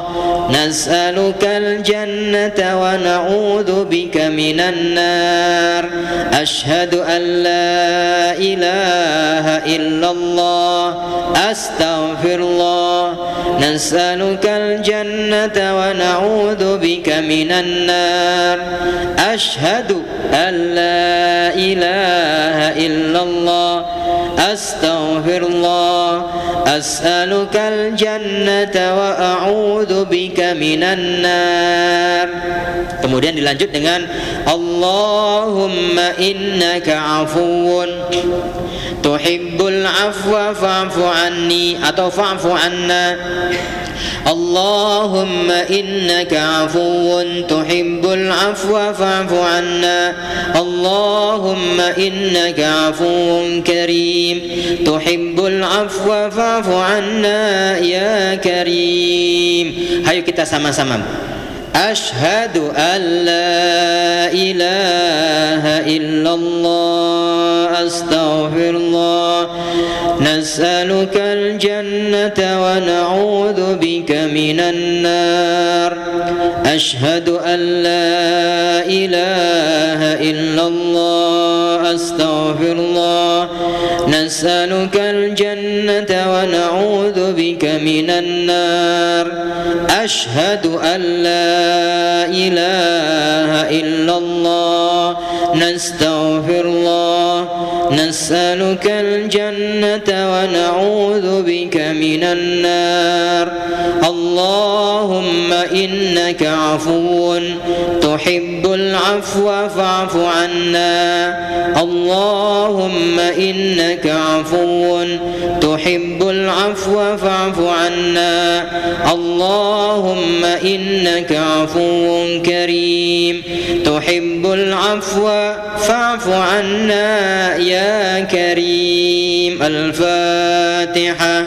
nas'alukal jannata wa na'udzubika minan nar. Asyhadu an la ilaha illallah, astaghfirullah, nas'alukal jannata wa na'udzubika minan nar. Asyhadu an la ilaha illallah, astaghfirullah, as'alukal jannata wa a'udzu bika minan nar. Kemudian dilanjut dengan Allahumma innaka afuwun tuhibbul afwa fa'fu anni atau fa'fu anna. Allahumma innaka afuwun tuhibbul afwa fa'fu anna. Allahumma innaka afuwun karim tuhibbul afwa fa'fu anna ya karim. Hayo kita sama-sama. Ashhadu an la ilaha illallah astaghfirullah nas'alukal jannata wa na'udzu bika minan nar. Ashhadu an la ilaha illallah astaghfirullah nas'alukal jannata wa na'udzu bika minan nar. Ashhadu an la ilaha illallah nastaghfirullah nas'alukal jannata wa na'udzu bika minan nar. Allahumma innaka afuwun tuhibbul afwa fa'fu anna. Allahumma innaka afuwun tuhibbul afwa fa'fu anna. Allahumma innaka afuwun karim tuhibbul afwa fa'fu anna ya karim. Al-Fatihah.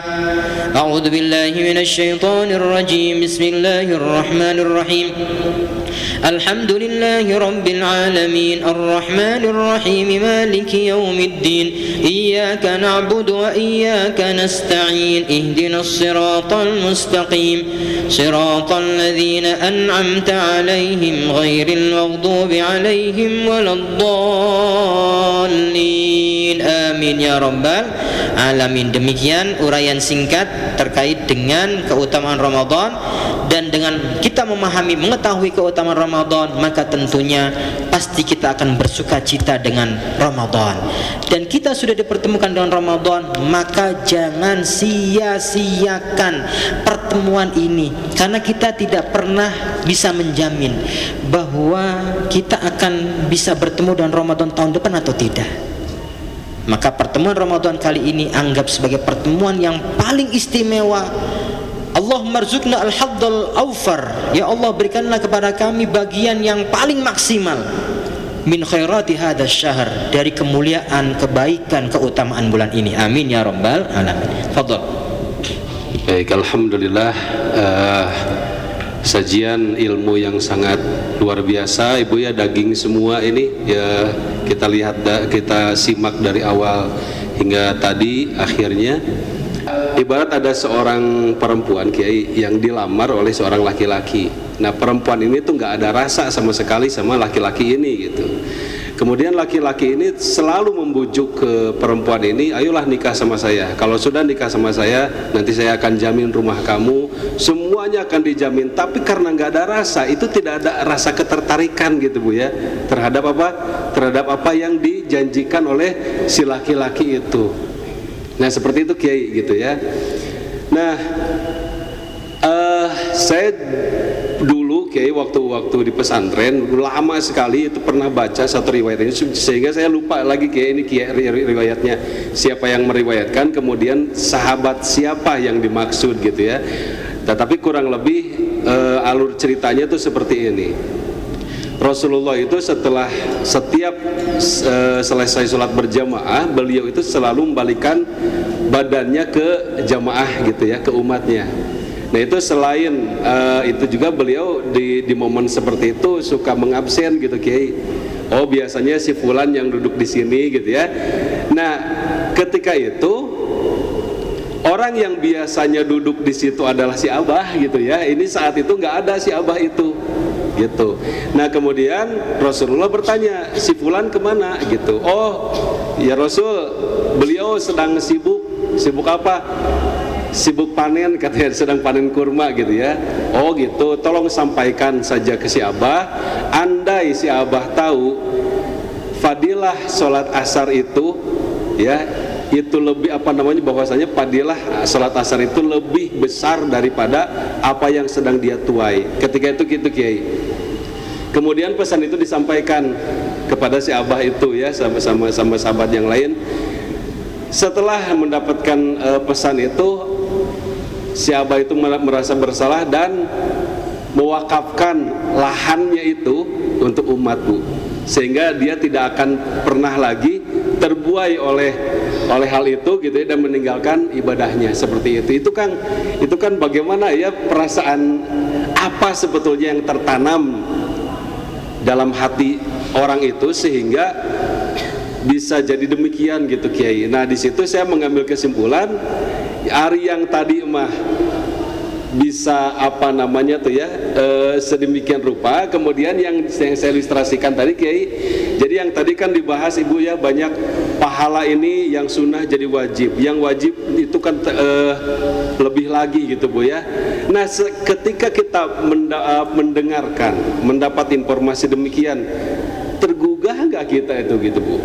A'udzu billahi minasy syaithanir rajim. Bismillahir rahmanir rahim. Alhamdulillahi rabbil alamin arrahmanir rahim maliki yaumiddin iyyaka na'budu wa iyyaka nasta'in ihdinas siratal mustaqim siratal ladzina an'amta 'alaihim ghairil maghdubi 'alaihim waladdallin. Amin ya rabbal alamin. Demikian uraian singkat terkait dengan keutamaan Ramadan. Dan dengan kita memahami, mengetahui keutamaan Ramadan, maka tentunya pasti kita akan bersuka cita dengan Ramadan. Dan kita sudah dipertemukan dengan Ramadan, maka jangan sia-siakan pertemuan ini, karena kita tidak pernah bisa menjamin bahwa kita akan bisa bertemu dengan Ramadan tahun depan atau tidak. Maka pertemuan Ramadan kali ini anggap sebagai pertemuan yang paling istimewa. Allahumma rzuqna al-haddal awfar. Ya Allah, berikanlah kepada kami bagian yang paling maksimal min khairati hadzal syahr, dari kemuliaan, kebaikan, keutamaan bulan ini. Amin ya rabbal alamin. Fadhal. Baik, alhamdulillah. Sajian ilmu yang sangat luar biasa, Ibu ya, daging semua ini ya, kita lihat, kita simak dari awal hingga tadi akhirnya. Ibarat ada seorang perempuan, Kiai, yang dilamar oleh seorang laki-laki. Nah, perempuan ini tuh nggak ada rasa sama sekali sama laki-laki ini gitu. Kemudian laki-laki ini selalu membujuk ke perempuan ini, ayolah nikah sama saya. Kalau sudah nikah sama saya, nanti saya akan jamin rumah kamu, semuanya akan dijamin. Tapi karena nggak ada rasa, itu tidak ada rasa ketertarikan gitu Bu ya, terhadap apa? Terhadap apa yang dijanjikan oleh si laki-laki itu. Nah seperti itu Kiai gitu ya. Nah saya dulu Kiai waktu di pesantren lama sekali itu pernah baca satu riwayat ini, sehingga saya lupa lagi Kiai ini riwayatnya siapa yang meriwayatkan, kemudian sahabat siapa yang dimaksud gitu ya. Tetapi kurang lebih alur ceritanya itu seperti ini. Rasulullah itu setelah setiap selesai sholat berjamaah, beliau itu selalu membalikan badannya ke jamaah gitu ya, ke umatnya. Nah itu selain itu juga beliau di momen seperti itu suka mengabsen gitu Kiai. Oh biasanya si fulan yang duduk di sini gitu ya. Nah ketika itu orang yang biasanya duduk di situ adalah si Abah gitu ya. Ini saat itu nggak ada si Abah itu gitu. Nah kemudian Rasulullah bertanya, si fulan kemana gitu. Oh ya Rasul, beliau sedang sibuk apa? Sibuk panen katanya, sedang panen kurma gitu ya. Oh gitu, tolong sampaikan saja ke si Abah, andai si Abah tahu fadilah sholat asar itu ya, itu lebih bahwasanya fadilah salat asar itu lebih besar daripada apa yang sedang dia tuai. Ketika itu gitu Kiai. Kemudian pesan itu disampaikan kepada si Abah itu ya, sama sahabat yang lain. Setelah mendapatkan pesan itu, si Abah itu merasa bersalah dan mewakafkan lahannya itu untuk umat, Bu, sehingga dia tidak akan pernah lagi terbuai oleh hal itu gitu ya, dan meninggalkan ibadahnya seperti itu. Itu kan bagaimana ya, perasaan apa sebetulnya yang tertanam dalam hati orang itu sehingga bisa jadi demikian gitu Kiai. Nah di situ saya mengambil kesimpulan, hari yang tadi mah bisa sedemikian rupa. Kemudian yang saya ilustrasikan tadi Kiai, jadi yang tadi kan dibahas Ibu ya, banyak pahala ini yang sunnah jadi wajib, yang wajib itu kan lebih lagi gitu Bu ya. Nah ketika kita mendapat informasi demikian, tergugah nggak kita itu gitu Bu?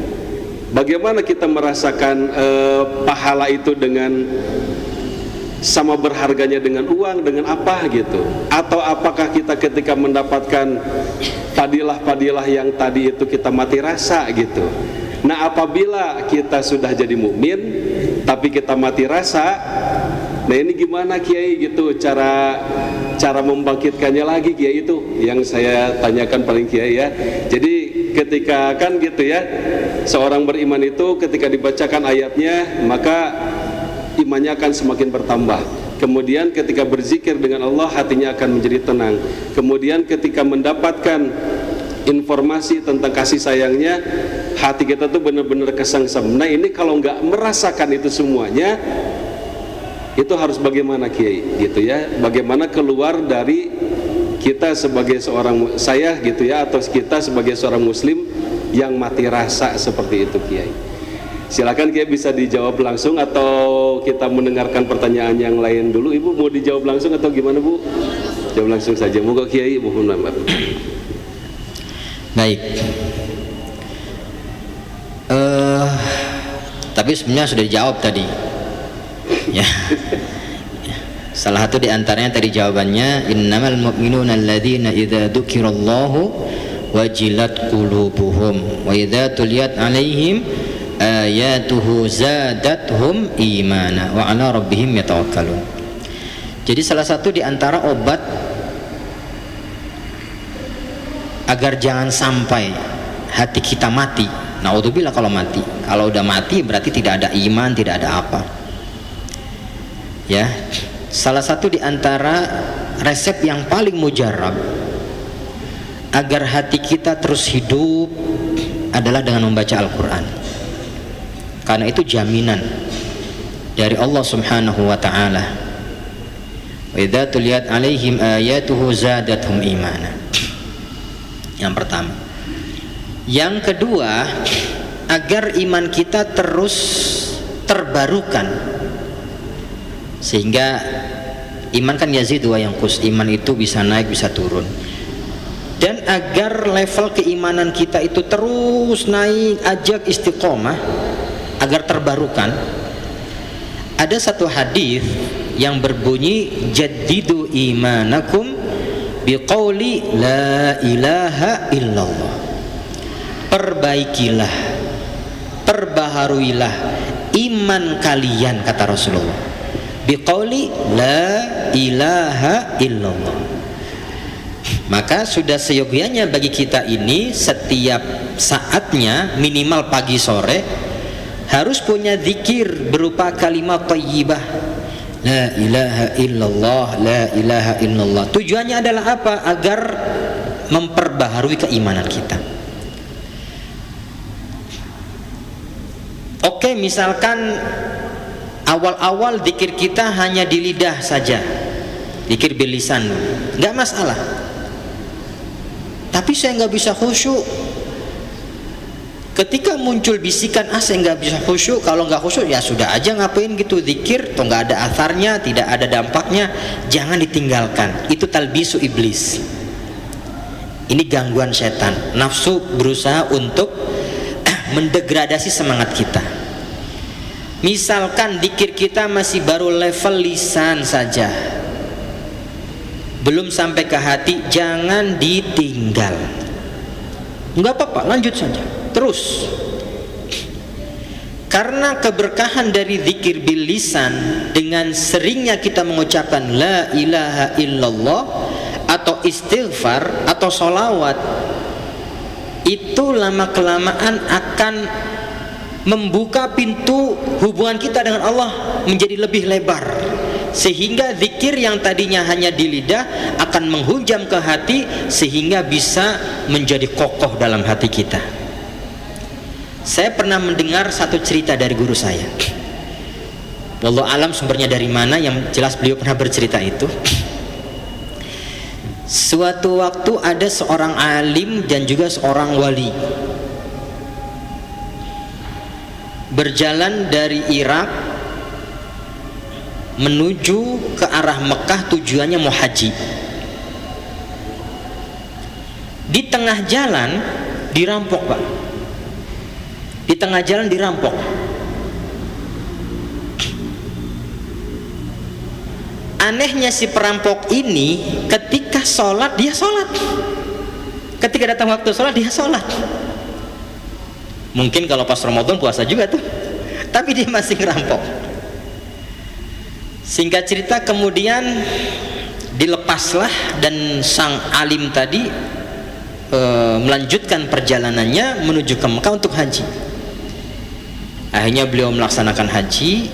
Bagaimana kita merasakan pahala itu dengan sama berharganya dengan uang, dengan apa gitu? Atau apakah kita ketika mendapatkan fadilah-fadilah yang tadi itu kita mati rasa gitu? Nah apabila kita sudah jadi mukmin tapi kita mati rasa, nah ini gimana Kiai gitu cara membangkitkannya lagi Kiai? Itu yang saya tanyakan paling Kiai ya. Jadi ketika kan gitu ya, seorang beriman itu ketika dibacakan ayatnya maka imannya akan semakin bertambah. Kemudian ketika berzikir dengan Allah, hatinya akan menjadi tenang. Kemudian ketika mendapatkan informasi tentang kasih sayangnya, hati kita tuh benar-benar kesengsem. Nah ini kalau nggak merasakan itu semuanya, itu harus bagaimana Kiai gitu ya? Bagaimana keluar dari kita sebagai seorang gitu ya, atau kita sebagai seorang muslim yang mati rasa seperti itu Kiai? Silakan Kiai, bisa dijawab langsung atau kita mendengarkan pertanyaan yang lain dulu. Ibu mau dijawab langsung atau gimana Bu? Jawab langsung saja. Moga Kiai, mohon maaf. Baik. Tapi sebenarnya sudah dijawab tadi. Ya. Salah satu di antaranya tadi jawabannya, innamal mu'minuna alladzina idza dzukirallahu wajilat qulubuhum wa idza tuliyat 'alaihim ayatuhu zadathum imana wa ala rabbihim yatawakkalun. Jadi salah satu di antara obat agar jangan sampai hati kita mati, naudzubillah kalau mati. Kalau udah mati berarti tidak ada iman, tidak ada apa. Ya, salah satu di antara resep yang paling mujarab agar hati kita terus hidup adalah dengan membaca Al-Quran. Karena itu jaminan dari Allah Subhanahu wa ta'ala. Wa idza tuliyat 'alaihim ayatuhu zadatuhum imana. Yang pertama. Yang kedua, agar iman kita terus terbarukan. Sehingga iman kan yazid wa yanqus, iman itu bisa naik bisa turun. Dan agar level keimanan kita itu terus naik, ajak istiqomah, agar terbarukan, ada satu hadis yang berbunyi jaddidu imanakum biqauli la ilaha illallah. Perbaikilah, perbaharuilah iman kalian, kata Rasulullah, biqauli la ilaha illallah. Maka sudah seyogyanya bagi kita ini setiap saatnya, minimal pagi sore, harus punya zikir berupa kalimat thayyibah, la ilaha illallah, la ilaha illallah. Tujuannya adalah apa? Agar memperbaharui keimanan kita. Oke, misalkan awal-awal zikir kita hanya di lidah saja, zikir bilisan, nggak masalah. Tapi saya nggak bisa khusyuk. Ketika muncul bisikan, saya nggak bisa khusyuk. Kalau nggak khusyuk ya sudah aja, ngapain gitu zikir, toh nggak ada atharnya, tidak ada dampaknya, jangan ditinggalkan. Itu talbisu iblis. Ini gangguan setan. Nafsu berusaha untuk mendegradasi semangat kita. Misalkan zikir kita masih baru level lisan saja, belum sampai ke hati, jangan ditinggal. Enggak apa-apa, lanjut saja, terus. Karena keberkahan dari zikir bil lisan, dengan seringnya kita mengucapkan la ilaha illallah atau istighfar atau sholawat, itu lama kelamaan akan membuka pintu hubungan kita dengan Allah menjadi lebih lebar, sehingga zikir yang tadinya hanya di lidah akan menghujam ke hati sehingga bisa menjadi kokoh dalam hati kita. Saya pernah mendengar satu cerita dari guru saya, wallahu alam sumbernya dari mana, yang jelas beliau pernah bercerita itu. Suatu waktu ada seorang alim dan juga seorang wali berjalan dari Irak menuju ke arah Mekah, tujuannya mau haji. Di tengah jalan dirampok, Pak. Di tengah jalan dirampok. Anehnya si perampok ini ketika sholat dia sholat, ketika datang waktu sholat dia sholat. Mungkin kalau pas Ramadan puasa juga tuh, tapi dia masih ngerampok. Singkat cerita, kemudian dilepaslah dan sang alim tadi melanjutkan perjalanannya menuju ke Mekah untuk haji. Akhirnya beliau melaksanakan haji,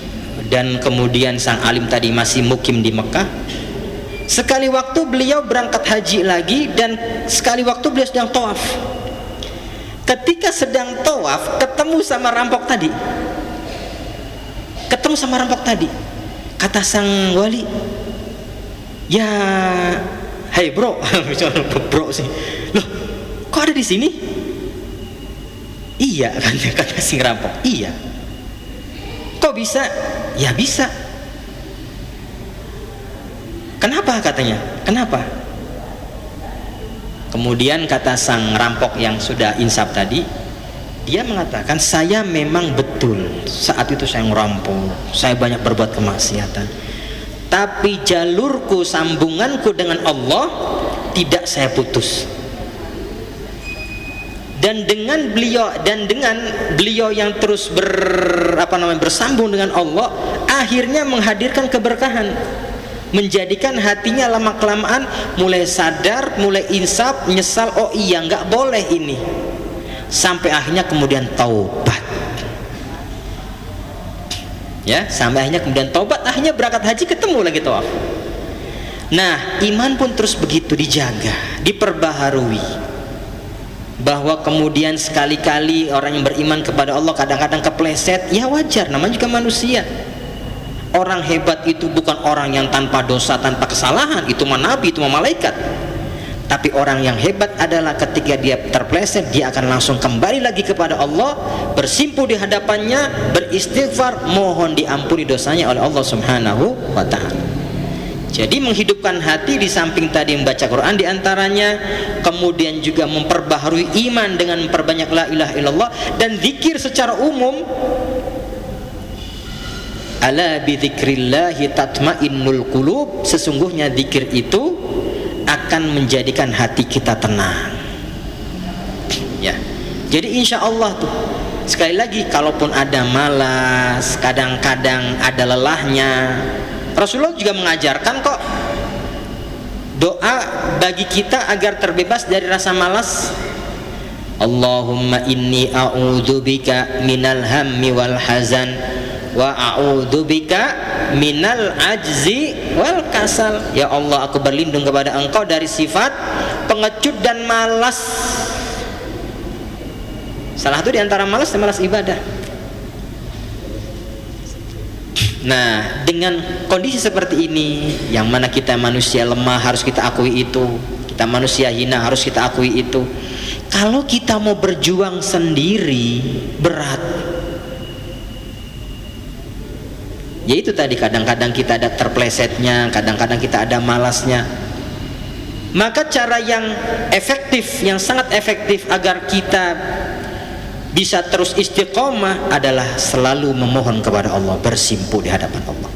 dan kemudian sang alim tadi masih mukim di Mekah. Sekali waktu beliau berangkat haji lagi, dan sekali waktu beliau sedang tawaf. Ketika sedang tawaf ketemu sama rampok tadi, kata sang wali, ya hai bro, bro sih, loh kok ada di sini? Iya, kata si rampok, iya. Kok bisa? Ya bisa. Kenapa katanya? Kenapa? Kemudian kata sang rampok yang sudah insaf tadi, dia mengatakan, saya memang betul saat itu saya ngerampok, saya banyak berbuat kemaksiatan, tapi jalurku, sambunganku dengan Allah tidak saya putus. Dan dengan beliau yang terus bersambung dengan Allah, akhirnya menghadirkan keberkahan, menjadikan hatinya lama kelamaan mulai sadar, mulai insaf, nyesal, oh iya nggak boleh ini, sampai akhirnya kemudian taubat. Ya, sampai akhirnya kemudian taubat, akhirnya berangkat haji, ketemu lagi tawaf. Nah, iman pun terus begitu dijaga, diperbaharui, bahwa kemudian sekali-kali orang yang beriman kepada Allah kadang-kadang kepleset, ya wajar, namanya juga manusia. Orang hebat itu bukan orang yang tanpa dosa, tanpa kesalahan, itu mah nabi, itu mah malaikat. Tapi orang yang hebat adalah ketika dia terpleset, dia akan langsung kembali lagi kepada Allah, bersimpuh di hadapannya, beristighfar, mohon diampuni dosanya oleh Allah Subhanahu wa ta'ala. Jadi menghidupkan hati di samping tadi membaca Quran diantaranya, kemudian juga memperbaharui iman dengan memperbanyak la ilaha illallah dan zikir secara umum. Ala bidzikrillahi tatmainnul qulub, sesungguhnya zikir itu akan menjadikan hati kita tenang. Ya. Jadi insya Allah tuh, sekali lagi, kalaupun ada malas, kadang-kadang ada lelahnya, Rasulullah juga mengajarkan kok doa bagi kita agar terbebas dari rasa malas. Allahumma inni a'udzubika minal hammi wal hazan wa a'udzubika minal ajzi wal kasal. Ya Allah, aku berlindung kepada Engkau dari sifat pengecut dan malas. Salah satu di antara malas ibadah. Nah, dengan kondisi seperti ini, yang mana kita manusia lemah, harus kita akui itu. Kita manusia hina, harus kita akui itu. Kalau kita mau berjuang sendiri, berat. Ya itu tadi, kadang-kadang kita ada terplesetnya, kadang-kadang kita ada malasnya. Maka cara yang efektif, yang sangat efektif agar kita bisa terus istiqomah adalah selalu memohon kepada Allah, bersimpu di hadapan Allah.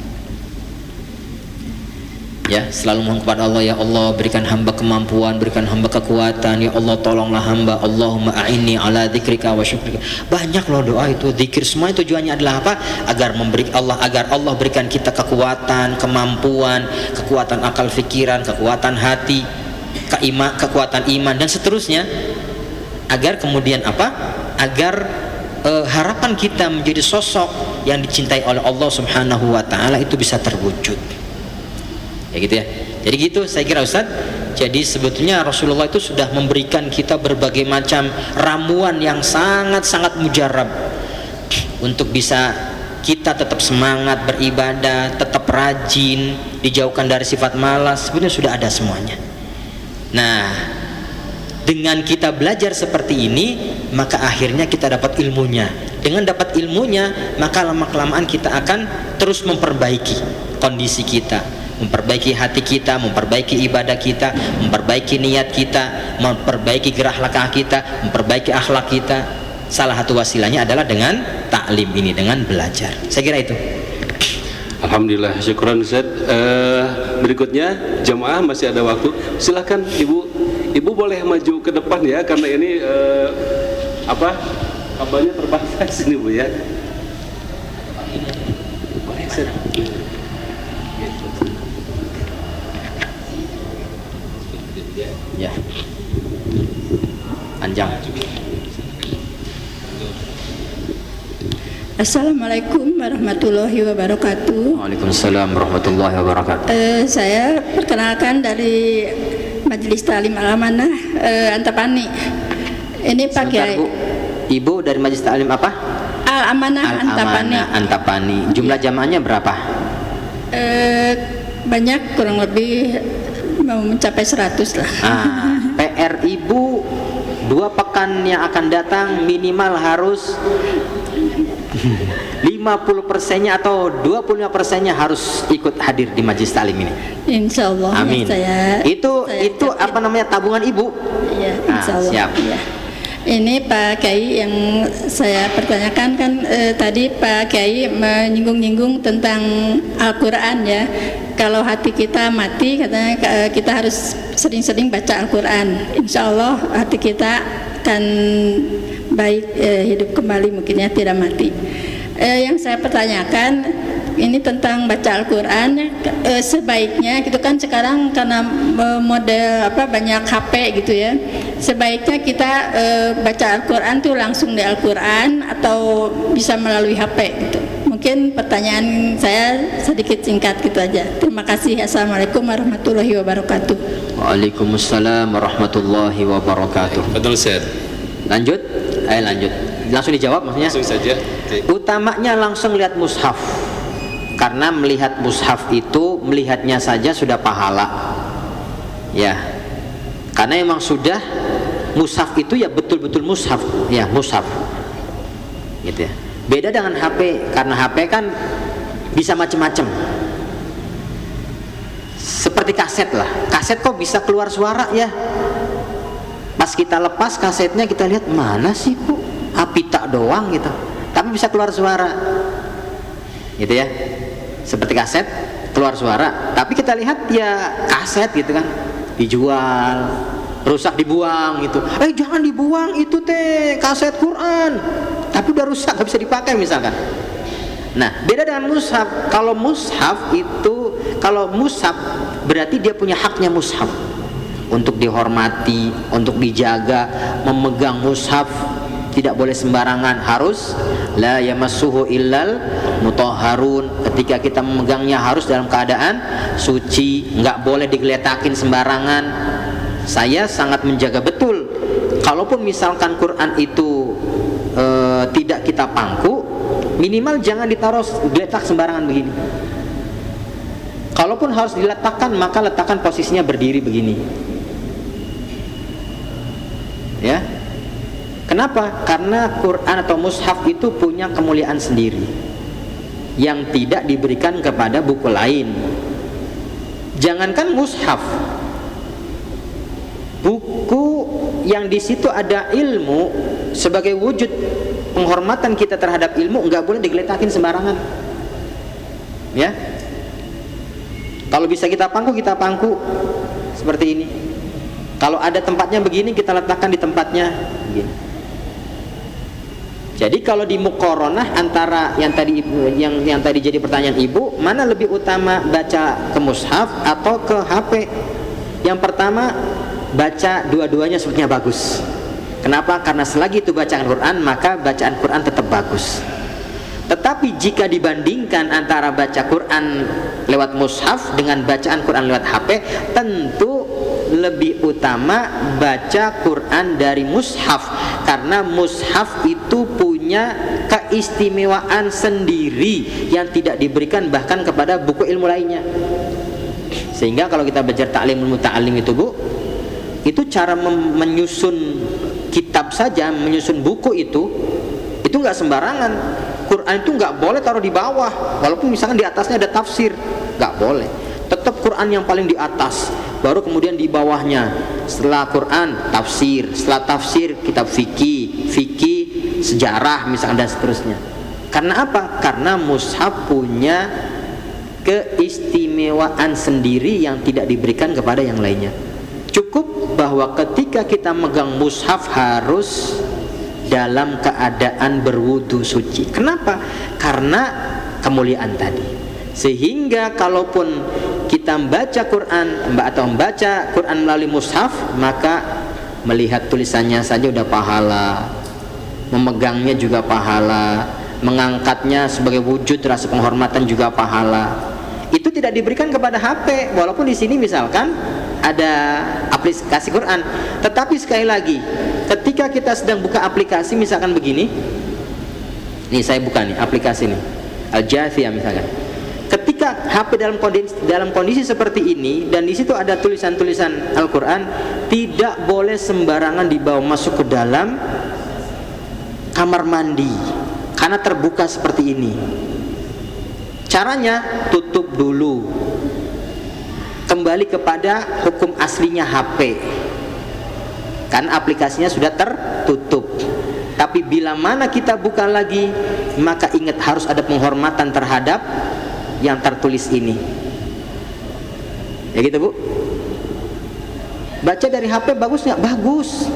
Ya, selalu mohon kepada Allah, ya Allah berikan hamba kemampuan, berikan hamba kekuatan, ya Allah tolonglah hamba, Allahumma a'inni ala dzikrika wa syukrika. Banyak loh doa itu, zikir semua tujuannya adalah apa? Agar Allah berikan kita kekuatan, kemampuan, kekuatan akal fikiran, kekuatan hati, kekuatan iman dan seterusnya. Agar kemudian apa? Agar harapan kita menjadi sosok yang dicintai oleh Allah Subhanahu wa taala itu bisa terwujud. Ya gitu ya. Jadi gitu saya kira Ustaz. Jadi sebetulnya Rasulullah itu sudah memberikan kita berbagai macam ramuan yang sangat-sangat mujarab untuk bisa kita tetap semangat beribadah, tetap rajin, dijauhkan dari sifat malas. Sebenarnya sudah ada semuanya. Nah, dengan kita belajar seperti ini, maka akhirnya kita dapat ilmunya. Dengan dapat ilmunya, maka lama-kelamaan kita akan terus memperbaiki kondisi kita, memperbaiki hati kita, memperbaiki ibadah kita, memperbaiki niat kita, memperbaiki gerak langkah kita, memperbaiki akhlak kita. Salah satu wasilahnya adalah dengan taklim ini, dengan belajar. Saya kira itu. Alhamdulillah, syukran Ustaz. Berikutnya jamaah masih ada waktu. Silakan Ibu boleh maju ke depan ya, karena ini kabelnya terbatas ini Bu ya. Boleh Ustaz. Ya. Panjang. Assalamualaikum warahmatullahi wabarakatuh. Waalaikumsalam warahmatullahi wabarakatuh. Saya perkenalkan dari Majelis Ta'lim Al-Amanah Antapani. Ini Pak Kiai. Ibu dari Majelis Ta'lim apa? Al-Amanah Antapani. Antapani. Jumlah jamaahnya berapa? Banyak, kurang lebih mau mencapai 100 lah. PR Ibu 2 pekan yang akan datang minimal harus 50%-nya atau 25%-nya harus ikut hadir di Majelis Ta'lim ini. Insya Allah. Amin. Itu apa namanya, tabungan Ibu? Iya, insya Allah. Siap. Ya. Ini Pak Kiai yang saya pertanyakan kan tadi Pak Kiai menyinggung-nyinggung tentang Al-Quran ya. Kalau hati kita mati, katanya kita harus sering-sering baca Al-Quran. Insya Allah hati kita akan baik, hidup kembali, mungkinnya tidak mati. Yang saya pertanyakan ini tentang baca Al-Quran, sebaiknya gitu kan sekarang karena model banyak HP gitu ya, sebaiknya kita baca Al-Quran tuh langsung di Al-Quran atau bisa melalui HP gitu. Mungkin pertanyaan saya sedikit singkat gitu aja. Terima kasih. Assalamualaikum warahmatullahi wabarakatuh. Waalaikumsalam warahmatullahi wabarakatuh. Betul Ustaz. Lanjut? Ayo lanjut. Langsung dijawab maksudnya? Langsung saja. Okay. Utamanya langsung lihat mushaf. Karena melihat mushaf itu, melihatnya saja sudah pahala. Ya. Karena emang sudah mushaf itu ya betul-betul mushaf, ya mushaf. Gitu ya. Beda dengan HP, karena HP kan bisa macam-macam. Seperti kaset lah. Kaset kok bisa keluar suara ya? Pas kita lepas kasetnya kita lihat mana sih Bu? Pita doang gitu. Tapi bisa keluar suara. Gitu ya. Seperti kaset keluar suara. Tapi kita lihat ya kaset gitu kan. Dijual, rusak dibuang gitu. Jangan dibuang itu teh kaset Quran. Tapi udah rusak gak bisa dipakai misalkan. Nah, beda dengan mushaf. Kalau mushaf berarti dia punya haknya mushaf untuk dihormati, untuk dijaga. Memegang mushaf tidak boleh sembarangan, harus la yamassuhu illal mutahharun. Ketika kita memegangnya harus dalam keadaan suci, nggak boleh digeletakin sembarangan. Saya sangat menjaga betul. Kalaupun misalkan Quran itu tidak kita pangku, minimal jangan ditaruh geletak sembarangan begini. Kalaupun harus diletakkan, maka letakkan posisinya berdiri begini. Ya. Kenapa? Karena Quran atau mushaf itu punya kemuliaan sendiri yang tidak diberikan kepada buku lain. Jangankan mushaf, buku yang di situ ada ilmu sebagai wujud penghormatan kita terhadap ilmu, nggak boleh digeletakin sembarangan. Ya, kalau bisa kita pangku seperti ini. Kalau ada tempatnya begini, kita letakkan di tempatnya begini. Jadi kalau di muqaranah antara yang tadi jadi pertanyaan ibu, mana lebih utama baca ke mushaf atau ke HP? Yang pertama, baca dua-duanya sebetulnya bagus. Kenapa? Karena selagi itu bacaan Quran, maka bacaan Quran tetap bagus. Tetapi jika dibandingkan antara baca Quran lewat mushaf dengan bacaan Quran lewat HP, tentu lebih utama baca Quran dari mushaf, karena mushaf itu punya keistimewaan sendiri yang tidak diberikan bahkan kepada buku ilmu lainnya. Sehingga kalau kita belajar ta'limul muta'allim itu Bu, itu cara menyusun kitab saja, menyusun buku itu nggak sembarangan. Quran itu nggak boleh taruh di bawah, walaupun misalkan di atasnya ada tafsir, nggak boleh. Tetap Quran yang paling di atas, baru kemudian di bawahnya setelah Quran tafsir, setelah tafsir kitab fikih sejarah misalkan dan seterusnya. Karena apa? Karena mushaf punya keistimewaan sendiri yang tidak diberikan kepada yang lainnya. Cukup bahwa ketika kita megang mushaf harus dalam keadaan berwudu suci. Kenapa? Karena kemuliaan tadi. Sehingga kalaupun kita membaca Quran atau membaca Quran melalui mushaf, maka melihat tulisannya saja udah pahala, memegangnya juga pahala, mengangkatnya sebagai wujud rasa penghormatan juga pahala. Itu tidak diberikan kepada HP, walaupun di sini misalkan ada aplikasi Quran. Tetapi sekali lagi, ketika kita sedang buka aplikasi misalkan begini, nih saya buka nih aplikasi nih Al-Jathiyah misalkan. Ketika HP dalam kondisi seperti ini dan di situ ada tulisan-tulisan Al-Quran, tidak boleh sembarangan dibawa masuk ke dalam kamar mandi karena terbuka seperti ini. Caranya tutup dulu, kembali kepada hukum aslinya HP, kan aplikasinya sudah tertutup. Tapi bila mana kita buka lagi, maka ingat harus ada penghormatan terhadap yang tertulis ini. Ya gitu Bu. Baca dari HP bagus nggak? Bagus.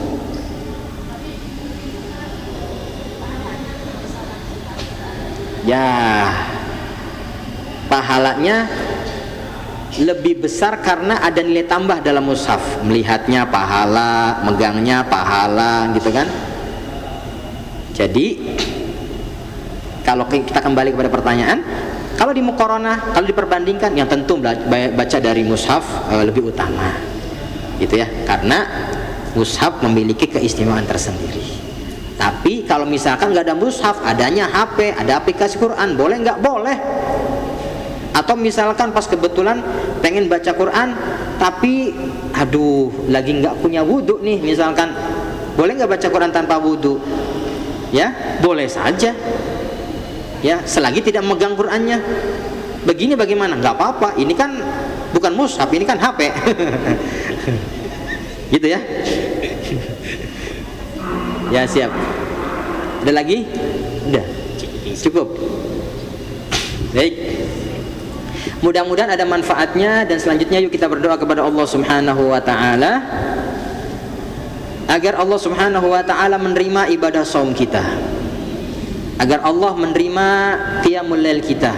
Ya, pahalanya lebih besar karena ada nilai tambah dalam mushaf. Melihatnya pahala, megangnya pahala, gitu kan. Jadi kalau kita kembali kepada pertanyaan, kalau di muqaranah, kalau diperbandingkan, yang tentu baca dari mushaf lebih utama, gitu ya, karena mushaf memiliki keistimewaan tersendiri. Tapi kalau misalkan nggak ada mushaf, adanya HP, ada aplikasi Quran, boleh nggak? Boleh. Atau misalkan pas kebetulan pengen baca Quran, tapi aduh lagi nggak punya wudhu nih misalkan, boleh nggak baca Quran tanpa wudhu? Ya, boleh saja. Ya, selagi tidak megang Qurannya. Begini bagaimana? Nggak apa-apa. Ini kan bukan mushaf, ini kan HP. Gitu ya. Ya siap. Ada lagi? Udah. Cukup. Baik. Mudah-mudahan ada manfaatnya, dan selanjutnya yuk kita berdoa kepada Allah Subhanahu wa taala agar Allah Subhanahu wa taala menerima ibadah saum kita, agar Allah menerima qiyamul lail kita,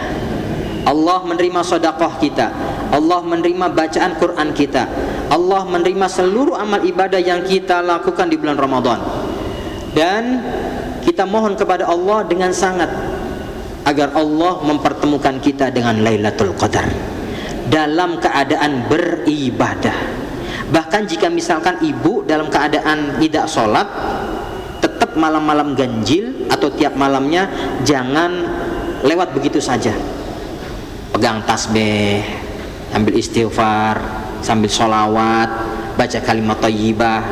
Allah menerima sedekah kita, Allah menerima bacaan Quran kita, Allah menerima seluruh amal ibadah yang kita lakukan di bulan Ramadan. Dan kita mohon kepada Allah dengan sangat agar Allah mempertemukan kita dengan Lailatul Qadar dalam keadaan beribadah. Bahkan jika misalkan ibu dalam keadaan tidak sholat, tetap malam-malam ganjil atau tiap malamnya jangan lewat begitu saja. Pegang tasbih, sambil istighfar, sambil sholawat, baca kalimat thayyibah.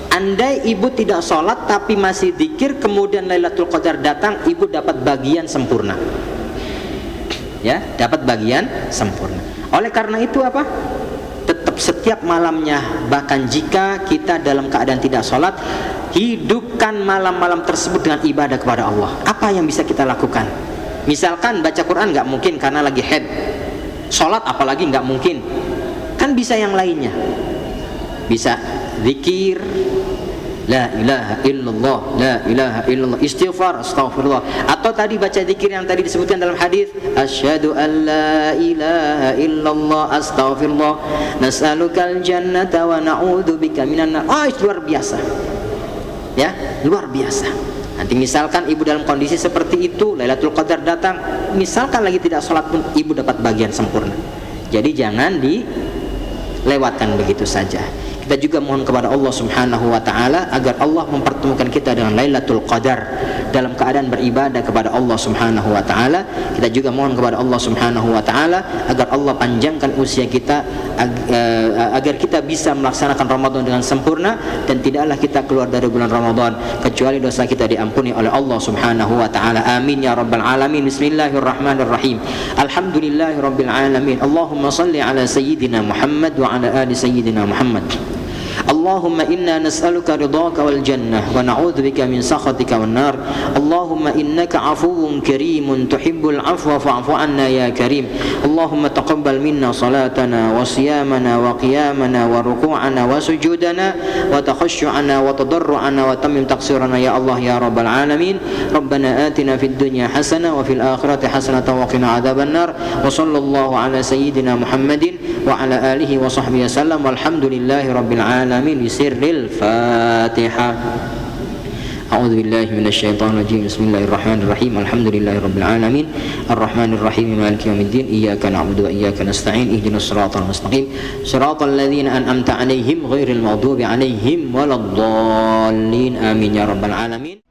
Andai ibu tidak sholat tapi masih dzikir, kemudian Lailatul Qadar datang, ibu dapat bagian sempurna. Ya, dapat bagian sempurna. Oleh karena itu apa? Tetap setiap malamnya. Bahkan jika kita dalam keadaan tidak sholat, hidupkan malam-malam tersebut dengan ibadah kepada Allah. Apa yang bisa kita lakukan? Misalkan baca Quran nggak mungkin karena lagi haid, sholat apalagi nggak mungkin, kan bisa yang lainnya. Bisa zikir, la ilaha illallah, la ilaha illallah, istighfar, astaghfirullah. Atau tadi baca zikir yang tadi disebutkan dalam hadis, asyhadu an la ilaha illallah, astaghfirullah, nas'alukal jannata wa na'udzubika minan nar. Itu luar biasa. Ya, luar biasa. Nanti misalkan ibu dalam kondisi seperti itu, Lailatul Qadar datang, misalkan lagi tidak sholat pun ibu dapat bagian sempurna. Jadi jangan dilewatkan begitu saja. Kita juga mohon kepada Allah Subhanahu wa taala agar Allah mempertemukan kita dengan Lailatul Qadar dalam keadaan beribadah kepada Allah Subhanahu wa taala. Kita juga mohon kepada Allah Subhanahu wa taala agar Allah panjangkan usia kita, agar kita bisa melaksanakan Ramadan dengan sempurna dan tidaklah kita keluar dari bulan Ramadan kecuali dosa kita diampuni oleh Allah Subhanahu wa taala. Amin ya rabbal alamin. Bismillahirrahmanirrahim. Alhamdulillahirabbil alamin. Allahumma shalli ala sayyidina Muhammad wa ala ali sayyidina Muhammad. اللهم إنا نسألك رضاك والجنة ونعوذ بك من سخطك والنار. اللهم إنك عفو كريم تحب العفو فاعف عنا يا كريم. اللهم تقبل منا صلاتنا وصيامنا وقيامنا وركوعنا وسجودنا وتخشعنا وتضرعنا وتمم تقصيرنا يا الله يا رب العالمين. ربنا آتنا في الدنيا حسنة وفي الآخرة حسنة وقنا عذاب النار. وصلى الله على سيدنا محمد وعلى آله وصحبه وسلم والحمد لله رب العالمين. بسر الفاتحة. أعوذ بالله من الشيطان الرجيم. بسم الله الرحمن الرحيم. الحمد لله رب العالمين الرحمن الرحيم مالك يوم الدين إياك نعبد وإياك نستعين اهدنا الصراط المستقيم صراط الذين أنعمت عليهم غير المغضوب عليهم ولا الضالين آمين يا رب العالمين.